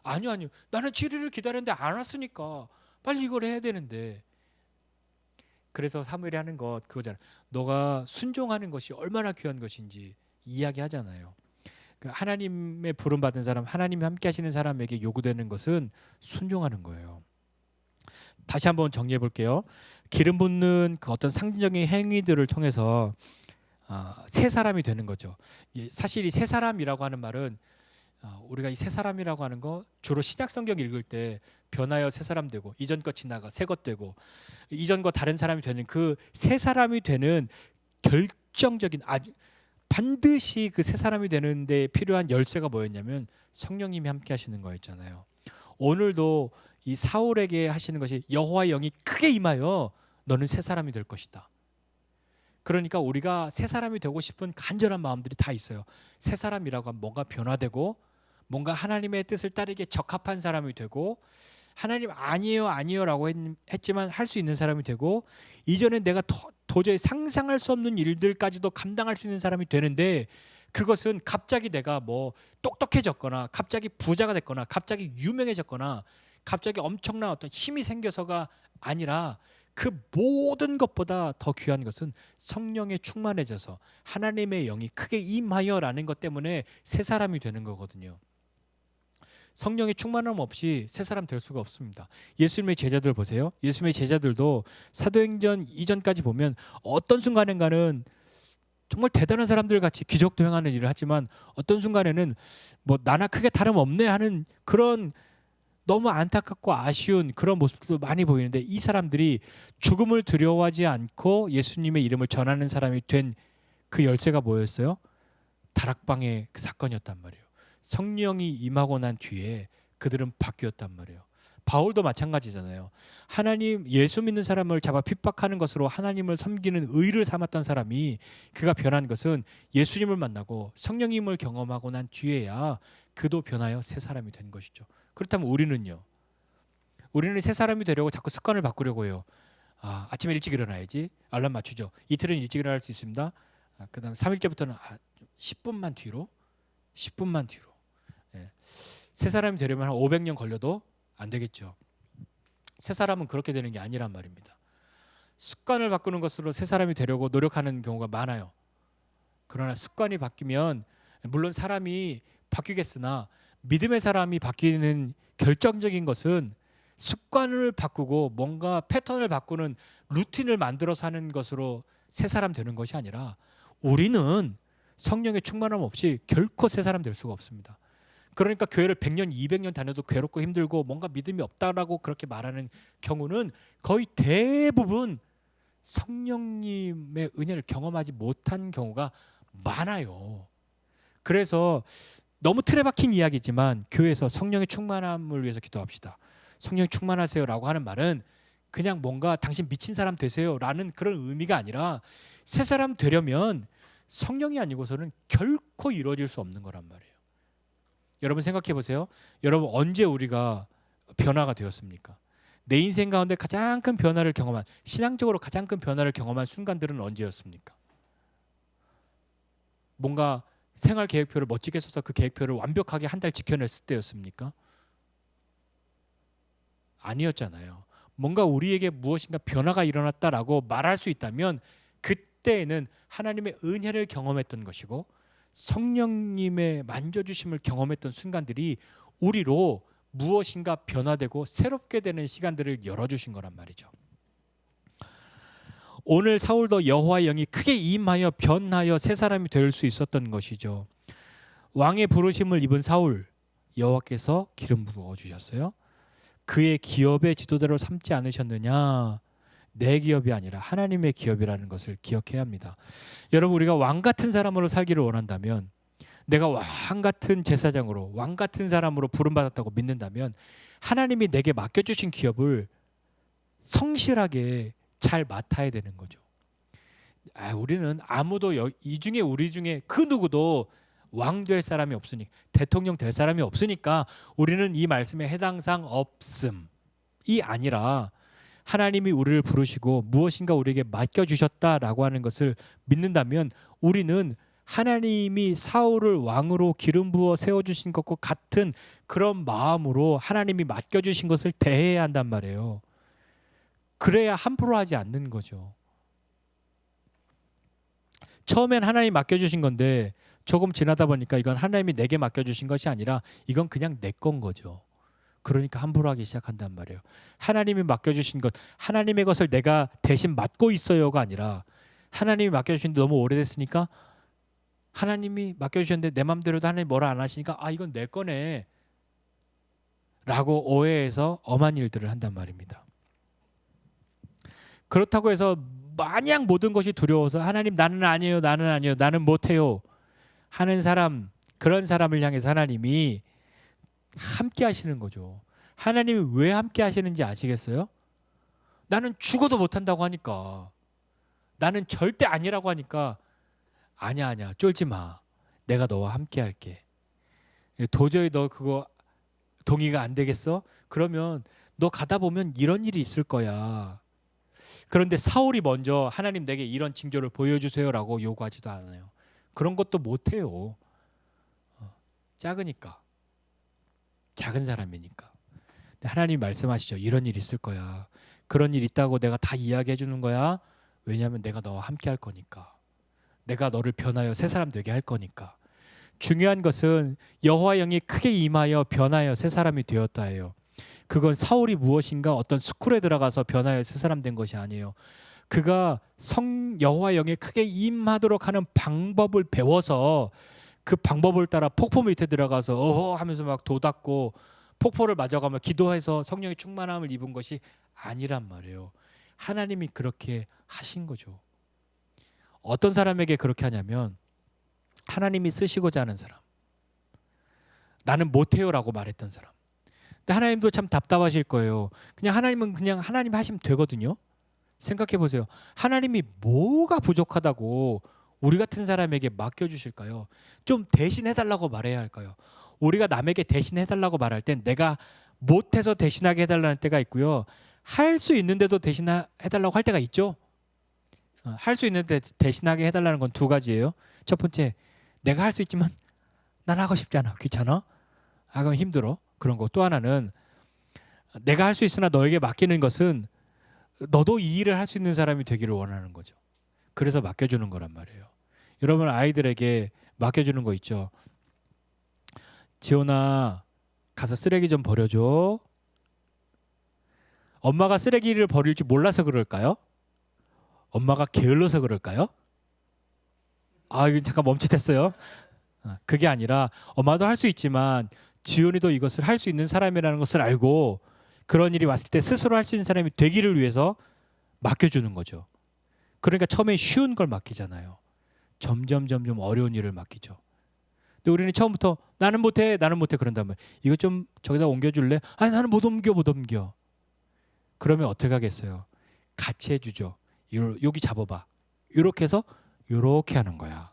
아니요 나는 7일을 기다렸는데 안 왔으니까 빨리 이걸 해야 되는데. 그래서 사무엘이 하는 것 그거잖아. 너가 순종하는 것이 얼마나 귀한 것인지 이야기하잖아요. 하나님의 부름 받은 사람, 하나님이 함께 하시는 사람에게 요구되는 것은 순종하는 거예요. 다시 한번 정리해 볼게요. 기름 붓는 그 어떤 상징적인 행위들을 통해서 새 사람이 되는 거죠. 사실 이 새 사람이라고 하는 말은 우리가 이 새 사람이라고 하는 거 주로 신약 성경 읽을 때 변하여 새 사람 되고 이전 것 지나가 새 것 되고 이전과 다른 사람이 되는 그 새 사람이 되는 결정적인 아주 반드시 그 새 사람이 되는데 필요한 열쇠가 뭐였냐면 성령님이 함께 하시는 거였잖아요. 오늘도 이 사울에게 하시는 것이 여호와의 영이 크게 임하여 너는 새 사람이 될 것이다. 그러니까 우리가 새 사람이 되고 싶은 간절한 마음들이 다 있어요. 새 사람이라고 하면 뭔가 변화되고 뭔가 하나님의 뜻을 따르기에 적합한 사람이 되고 하나님 아니에요 라고 했지만 할 수 있는 사람이 되고 이전에 내가 도저히 상상할 수 없는 일들까지도 감당할 수 있는 사람이 되는데 그것은 갑자기 내가 뭐 똑똑해졌거나 갑자기 부자가 됐거나 갑자기 유명해졌거나 갑자기 엄청난 어떤 힘이 생겨서가 아니라 그 모든 것보다 더 귀한 것은 성령에 충만해져서 하나님의 영이 크게 임하여라는 것 때문에 새 사람이 되는 거거든요. 성령의 충만함 없이 새 사람 될 수가 없습니다. 예수님의 제자들 보세요. 예수님의 제자들도 사도행전 이전까지 보면 어떤 순간인가는 정말 대단한 사람들 같이 기적도 행하는 일을 하지만 어떤 순간에는 뭐 나나 크게 다름없네 하는 그런 너무 안타깝고 아쉬운 그런 모습도 많이 보이는데 이 사람들이 죽음을 두려워하지 않고 예수님의 이름을 전하는 사람이 된 그 열쇠가 뭐였어요? 다락방의 그 사건이었단 말이에요. 성령이 임하고 난 뒤에 그들은 바뀌었단 말이에요. 바울도 마찬가지잖아요. 하나님 예수 믿는 사람을 잡아 핍박하는 것으로 하나님을 섬기는 의를 삼았던 사람이 그가 변한 것은 예수님을 만나고 성령님을 경험하고 난 뒤에야 그도 변하여 새 사람이 된 것이죠. 그렇다면 우리는요. 우리는 새 사람이 되려고 자꾸 습관을 바꾸려고 해요. 아침에 일찍 일어나야지. 알람 맞추죠. 이틀은 일찍 일어날 수 있습니다. 그다음 3일째부터는 10분만 뒤로. 10분만 뒤로. 예. 새 사람이 되려면 한 500년 걸려도 안 되겠죠. 새 사람은 그렇게 되는 게 아니란 말입니다. 습관을 바꾸는 것으로 새 사람이 되려고 노력하는 경우가 많아요. 그러나 습관이 바뀌면 물론 사람이 바뀌겠으나 믿음의 사람이 바뀌는 결정적인 것은 습관을 바꾸고 뭔가 패턴을 바꾸는 루틴을 만들어서 하는 것으로 새 사람 되는 것이 아니라 우리는 성령의 충만함 없이 결코 새 사람 될 수가 없습니다. 그러니까 교회를 100년, 200년 다녀도 괴롭고 힘들고 뭔가 믿음이 없다라고 그렇게 말하는 경우는 거의 대부분 성령님의 은혜를 경험하지 못한 경우가 많아요. 그래서 너무 틀에 박힌 이야기지만 교회에서 성령의 충만함을 위해서 기도합시다. 성령 충만하세요라고 하는 말은 그냥 뭔가 당신 미친 사람 되세요라는 그런 의미가 아니라 새 사람 되려면 성령이 아니고서는 결코 이루어질 수 없는 거란 말이에요. 여러분 생각해 보세요. 여러분 언제 우리가 변화가 되었습니까? 내 인생 가운데 가장 큰 변화를 경험한 신앙적으로 가장 큰 변화를 경험한 순간들은 언제였습니까? 뭔가 생활 계획표를 멋지게 써서 그 계획표를 완벽하게 한 달 지켜냈을 때였습니까? 아니었잖아요. 뭔가 우리에게 무엇인가 변화가 일어났다라고 말할 수 있다면 그때에는 하나님의 은혜를 경험했던 것이고 성령님의 만져주심을 경험했던 순간들이 우리로 무엇인가 변화되고 새롭게 되는 시간들을 열어주신 거란 말이죠. 오늘 사울도 여호와의 영이 크게 임하여 변하여 새 사람이 될 수 있었던 것이죠. 왕의 부르심을 입은 사울, 여호와께서 기름 부어 주셨어요. 그의 기업의 지도자로 삼지 않으셨느냐? 내 기업이 아니라 하나님의 기업이라는 것을 기억해야 합니다. 여러분 우리가 왕 같은 사람으로 살기를 원한다면 내가 왕 같은 제사장으로 왕 같은 사람으로 부름받았다고 믿는다면 하나님이 내게 맡겨주신 기업을 성실하게 잘 맡아야 되는 거죠. 우리는 아무도 이 중에 우리 중에 그 누구도 왕 될 사람이 없으니까 대통령 될 사람이 없으니까 우리는 이 말씀에 해당상 없음이 아니라 하나님이 우리를 부르시고 무엇인가 우리에게 맡겨주셨다라고 하는 것을 믿는다면 우리는 하나님이 사울을 왕으로 기름 부어 세워주신 것과 같은 그런 마음으로 하나님이 맡겨주신 것을 대해야 한단 말이에요. 그래야 함부로 하지 않는 거죠. 처음엔 하나님이 맡겨주신 건데 조금 지나다 보니까 이건 하나님이 내게 맡겨주신 것이 아니라 이건 그냥 내 건 거죠. 그러니까 함부로 하기 시작한단 말이에요. 하나님이 맡겨주신 것, 하나님의 것을 내가 대신 맡고 있어요가 아니라 하나님이 맡겨주신데 너무 오래됐으니까 하나님이 맡겨주셨는데 내 맘대로도 하나님이 뭐라 안 하시니까 이건 내 거네 라고 오해해서 엄한 일들을 한단 말입니다. 그렇다고 해서 마냥 모든 것이 두려워서 하나님 나는 아니에요, 나는 아니에요, 나는 못해요 하는 사람, 그런 사람을 향해서 하나님이 함께 하시는 거죠. 하나님이 왜 함께 하시는지 아시겠어요? 나는 죽어도 못한다고 하니까, 나는 절대 아니라고 하니까 아니야 쫄지 마, 내가 너와 함께 할게. 도저히 너 그거 동의가 안 되겠어? 그러면 너 가다 보면 이런 일이 있을 거야. 그런데 사울이 먼저 하나님 내게 이런 징조를 보여주세요라고 요구하지도 않아요. 그런 것도 못해요. 작으니까, 작은 사람이니까. 하나님이 말씀하시죠. 이런 일 있을 거야. 그런 일 있다고 내가 다 이야기해 주는 거야. 왜냐하면 내가 너와 함께 할 거니까. 내가 너를 변하여 새 사람 되게 할 거니까. 중요한 것은 여호와 영이 크게 임하여 변하여 새 사람이 되었다예요. 그건 사울이 무엇인가 어떤 스쿨에 들어가서 변하여 새 사람 된 것이 아니에요. 그가 여호와 영에 크게 임하도록 하는 방법을 배워서 그 방법을 따라 폭포 밑에 들어가서 어허 하면서 막 돋았고 폭포를 맞아가며 기도해서 성령의 충만함을 입은 것이 아니란 말이에요. 하나님이 그렇게 하신 거죠. 어떤 사람에게 그렇게 하냐면 하나님이 쓰시고자 하는 사람, 나는 못해요라고 말했던 사람. 근데 하나님도 참 답답하실 거예요. 그냥 하나님은 그냥 하나님 하시면 되거든요. 생각해 보세요. 하나님이 뭐가 부족하다고 우리 같은 사람에게 맡겨주실까요? 좀 대신해달라고 말해야 할까요? 우리가 남에게 대신해달라고 말할 땐 내가 못해서 대신하게 해달라는 때가 있고요. 할 수 있는데도 대신해달라고 할 때가 있죠. 할 수 있는데 대신하게 해달라는 건 두 가지예요. 첫 번째, 내가 할 수 있지만 난 하고 싶지 않아. 귀찮아. 그럼 힘들어. 그런 거. 또 하나는 내가 할 수 있으나 너에게 맡기는 것은 너도 이 일을 할 수 있는 사람이 되기를 원하는 거죠. 그래서 맡겨주는 거란 말이에요. 여러분 아이들에게 맡겨주는 거 있죠. 지원아 가서 쓰레기 좀 버려줘. 엄마가 쓰레기를 버릴 줄 몰라서 그럴까요? 엄마가 게을러서 그럴까요? 이거 잠깐 멈칫했어요. 그게 아니라 엄마도 할 수 있지만 지원이도 이것을 할 수 있는 사람이라는 것을 알고 그런 일이 왔을 때 스스로 할 수 있는 사람이 되기를 위해서 맡겨주는 거죠. 그러니까 처음에 쉬운 걸 맡기잖아요. 점점 어려운 일을 맡기죠. 근데 우리는 처음부터 나는 못해 그런다면 이거 좀 저기다 옮겨줄래? 아니 나는 못 옮겨. 그러면 어떻게 하겠어요? 같이 해주죠. 여기 잡아봐. 이렇게 해서 이렇게 하는 거야.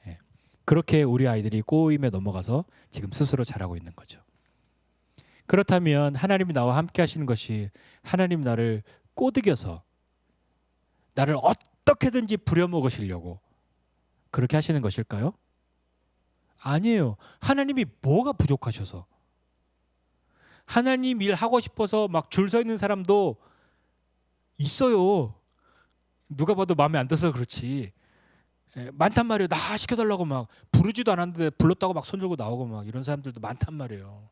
예. 그렇게 우리 아이들이 꼬임에 넘어가서 지금 스스로 잘하고 있는 거죠. 그렇다면 하나님이 나와 함께 하시는 것이 하나님 나를 꼬드겨서 나를 어떻게든지 부려먹으시려고 그렇게 하시는 것일까요? 아니에요. 하나님이 뭐가 부족하셔서 하나님 일 하고 싶어서 막 줄 서 있는 사람도 있어요. 누가 봐도 마음에 안 들어서 그렇지. 많단 말이에요. 나 시켜달라고 막 부르지도 않았는데 불렀다고 막 손 들고 나오고 막 이런 사람들도 많단 말이에요.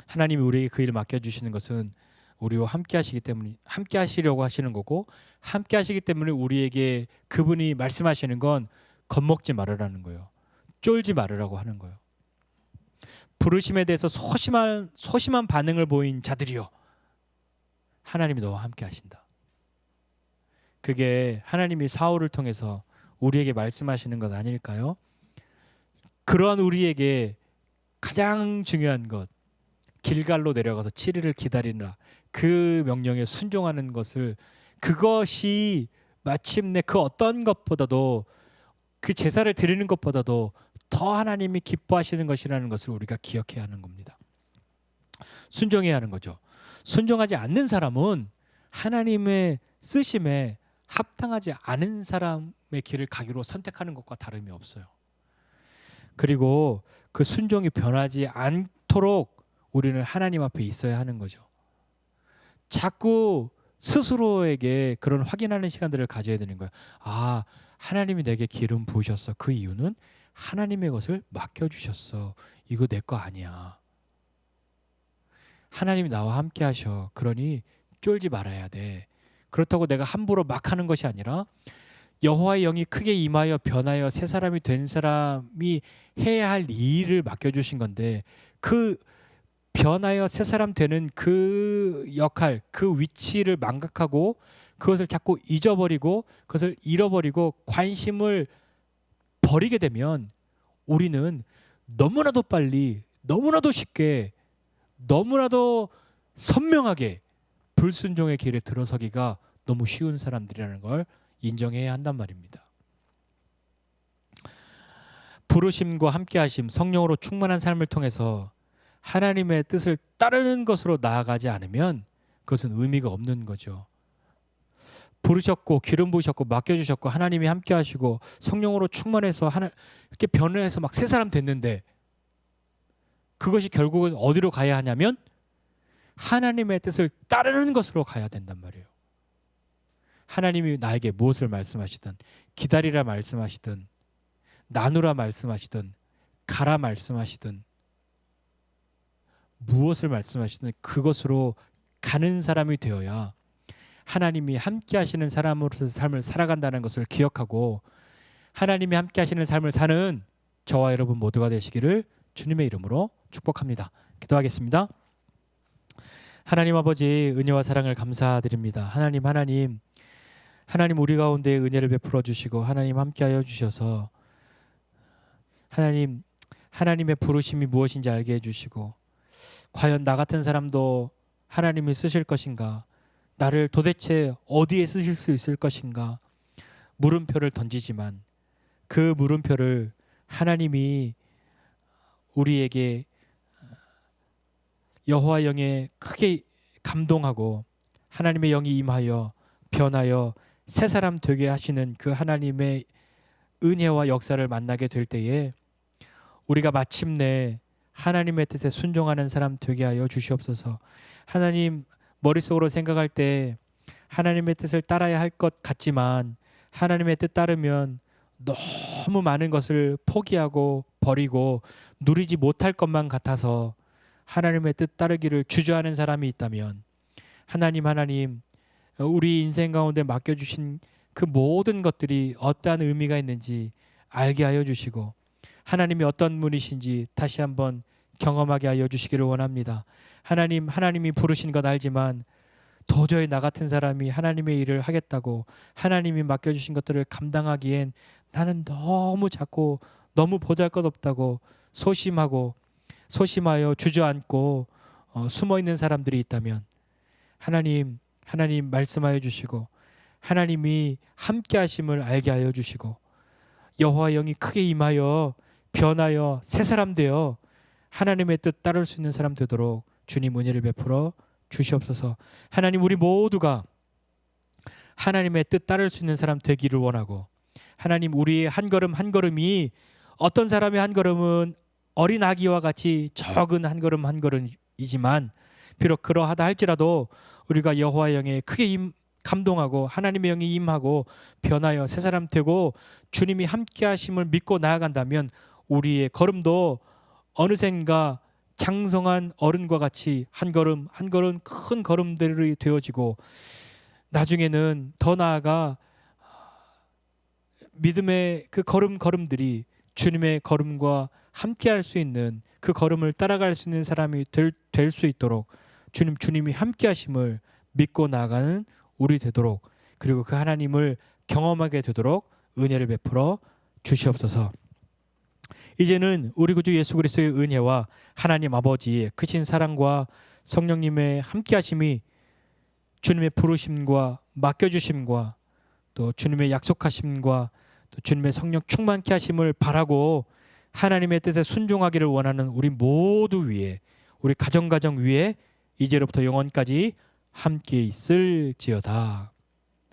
하나님이 우리에게 그 일을 맡겨주시는 것은 우리와 함께 하시기 때문에 함께 하시려고 하시는 거고 함께 하시기 때문에 우리에게 그분이 말씀하시는 건 겁먹지 말으라는 거예요. 쫄지 말으라고 하는 거예요. 부르심에 대해서 소심한 반응을 보인 자들이요. 하나님이 너와 함께 하신다. 그게 하나님이 사울을 통해서 우리에게 말씀하시는 것 아닐까요? 그러한 우리에게 가장 중요한 것 길갈로 내려가서 7일을 기다리라. 그 명령에 순종하는 것을 그것이 마침내 그 어떤 것보다도 그 제사를 드리는 것보다도 더 하나님이 기뻐하시는 것이라는 것을 우리가 기억해야 하는 겁니다. 순종해야 하는 거죠. 순종하지 않는 사람은 하나님의 쓰심에 합당하지 않은 사람의 길을 가기로 선택하는 것과 다름이 없어요. 그리고 그 순종이 변하지 않도록 우리는 하나님 앞에 있어야 하는 거죠. 자꾸 스스로에게 그런 확인하는 시간들을 가져야 되는 거예요. 하나님이 내게 기름 부으셨어. 그 이유는 하나님의 것을 맡겨주셨어. 이거 내 거 아니야. 하나님이 나와 함께 하셔. 그러니 쫄지 말아야 돼. 그렇다고 내가 함부로 막 하는 것이 아니라 여호와의 영이 크게 임하여 변하여 새 사람이 된 사람이 해야 할 일을 맡겨주신 건데 그 변하여 새 사람 되는 그 역할, 그 위치를 망각하고 그것을 자꾸 잊어버리고 그것을 잃어버리고 관심을 버리게 되면 우리는 너무나도 빨리, 너무나도 쉽게, 너무나도 선명하게 불순종의 길에 들어서기가 너무 쉬운 사람들이라는 걸 인정해야 한단 말입니다. 부르심과 함께하심, 성령으로 충만한 삶을 통해서 하나님의 뜻을 따르는 것으로 나아가지 않으면 그것은 의미가 없는 거죠. 부르셨고 기름 부으셨고 맡겨주셨고 하나님이 함께하시고 성령으로 충만해서 이렇게 변해서 막 새 사람 됐는데 그것이 결국은 어디로 가야 하냐면 하나님의 뜻을 따르는 것으로 가야 된단 말이에요. 하나님이 나에게 무엇을 말씀하시든 기다리라 말씀하시든 나누라 말씀하시든 가라 말씀하시든 무엇을 말씀하시든 그것으로 가는 사람이 되어야 하나님이 함께 하시는 사람으로서 삶을 살아간다는 것을 기억하고 하나님이 함께 하시는 삶을 사는 저와 여러분 모두가 되시기를 주님의 이름으로 축복합니다. 기도하겠습니다. 하나님 아버지, 은혜와 사랑을 감사드립니다. 하나님 우리 가운데 은혜를 베풀어 주시고 하나님 함께하여 주셔서 하나님의 부르심이 무엇인지 알게 해주시고 과연 나 같은 사람도 하나님이 쓰실 것인가, 나를 도대체 어디에 쓰실 수 있을 것인가 물음표를 던지지만 그 물음표를 하나님이 우리에게 여호와 영에 크게 감동하고 하나님의 영이 임하여 변하여 새 사람 되게 하시는 그 하나님의 은혜와 역사를 만나게 될 때에 우리가 마침내 하나님의 뜻에 순종하는 사람 되게 하여 주시옵소서. 하나님, 머릿속으로 생각할 때 하나님의 뜻을 따라야 할 것 같지만 하나님의 뜻 따르면 너무 많은 것을 포기하고 버리고 누리지 못할 것만 같아서 하나님의 뜻 따르기를 주저하는 사람이 있다면 하나님 우리 인생 가운데 맡겨주신 그 모든 것들이 어떠한 의미가 있는지 알게 하여 주시고 하나님이 어떤 분이신지 다시 한번 경험하게 하여 주시기를 원합니다. 하나님이 부르신 것 알지만 도저히 나 같은 사람이 하나님의 일을 하겠다고 하나님이 맡겨주신 것들을 감당하기엔 나는 너무 작고 너무 보잘것없다고 소심하여 주저앉고 숨어있는 사람들이 있다면 하나님 말씀하여 주시고 하나님이 함께 하심을 알게 하여 주시고 여호와 영이 크게 임하여 변하여 새 사람 되어 하나님의 뜻 따를 수 있는 사람 되도록 주님 은혜를 베풀어 주시옵소서. 하나님, 우리 모두가 하나님의 뜻 따를 수 있는 사람 되기를 원하고 하나님, 우리의 한 걸음 한 걸음이 어떤 사람의 한 걸음은 어린 아기와 같이 적은 한 걸음이지만 비록 그러하다 할지라도 우리가 여호와 영에 크게 감동하고 하나님의 영이 임하고 변하여 새 사람 되고 주님이 함께 하심을 믿고 나아간다면 우리의 걸음도 어느샌가 장성한 어른과 같이 한 걸음 한 걸음 큰 걸음들이 되어지고 나중에는 더 나아가 믿음의 그 걸음들이 주님의 걸음과 함께 할 수 있는 그 걸음을 따라갈 수 있는 사람이 될 수 있도록 주님이 함께 하심을 믿고 나아가는 우리 되도록 그리고 그 하나님을 경험하게 되도록 은혜를 베풀어 주시옵소서. 이제는 우리 구주 예수 그리스도의 은혜와 하나님 아버지의 크신 사랑과 성령님의 함께 하심이 주님의 부르심과 맡겨주심과 또 주님의 약속하심과 또 주님의 성령 충만케 하심을 바라고 하나님의 뜻에 순종하기를 원하는 우리 모두 위에 우리 가정 위에 이제로부터 영원까지 함께 있을지어다.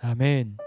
아멘.